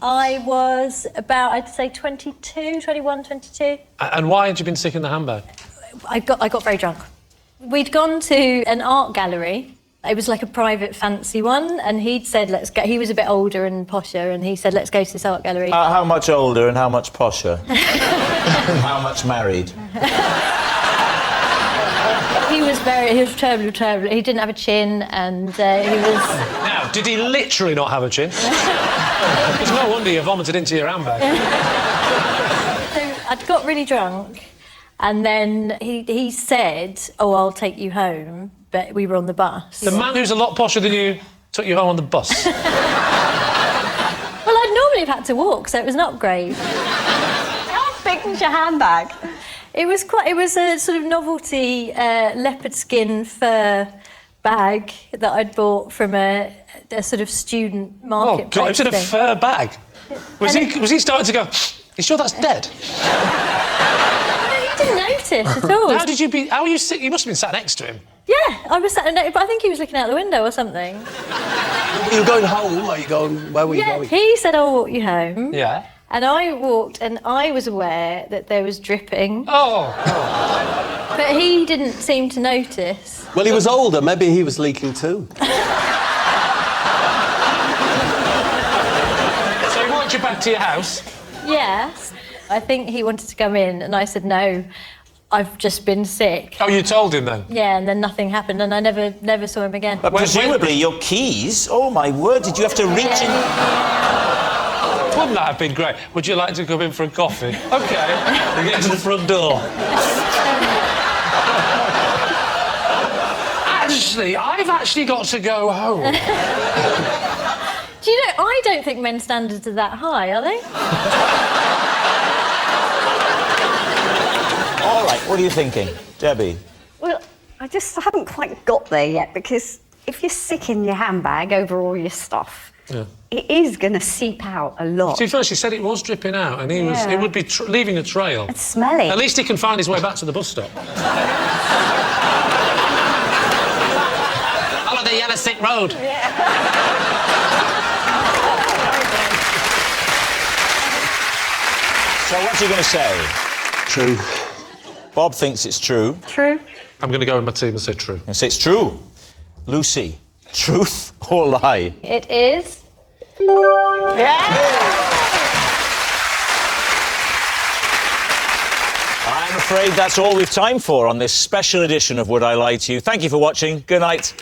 I was about, I'd say 22, 21, 22. And why had you been sick in the handbag? I got very drunk. We'd gone to an art gallery. It was like a private fancy one, and he'd said, let's go. He was a bit older and posher, and he said, let's go to this art gallery. How much older and how much posher? How much married? He was terrible. He didn't have a chin, and he was... Now, did he literally not have a chin? It's no wonder you vomited into your handbag. So I'd got really drunk, and then he said, oh, I'll take you home. But we were on the bus. The man who's a lot posher than you took you home on the bus. Well, I'd normally have had to walk, so it was not great. How big was your handbag? It was a sort of novelty leopard skin fur bag that I'd bought from a sort of student market. Oh God, it was in a fur bag. Was he starting to go, you sure that's dead? He didn't notice at all. How were you sick? You must have been sat next to him. Yeah, I was sat next, but I think he was looking out the window or something. You were going home, or where were you going? He said, I'll walk you home. Yeah. And I walked, and I was aware that there was dripping. Oh. But he didn't seem to notice. Well, he was older. Maybe he was leaking too. So he walked you back to your house? Yes. I think he wanted to come in, and I said, no, I've just been sick. Oh, you told him then? Yeah, and then nothing happened, and I never saw him again. But presumably your keys, oh my word, did you have to reach in? Wouldn't that have been great? Would you like to come in for a coffee? OK. We get to the front door. Actually, I've actually got to go home. Do you know, I don't think men's standards are that high, are they? All right, what are you thinking? Debbie? Well, I haven't quite got there yet, because if you're sick in your handbag over all your stuff, it is going to seep out a lot. See, first he said it was dripping out, and it would be leaving a trail. It's smelly. At least he can find his way back to the bus stop. Follow the yellow stick road. So what's he going to say? True. Bob thinks it's true. True. I'm going to go with my team and say true. And say it's true. Lucy, truth or lie? It is. I'm afraid that's all we've time for on this special edition of Would I Lie to You. Thank you for watching. Good night.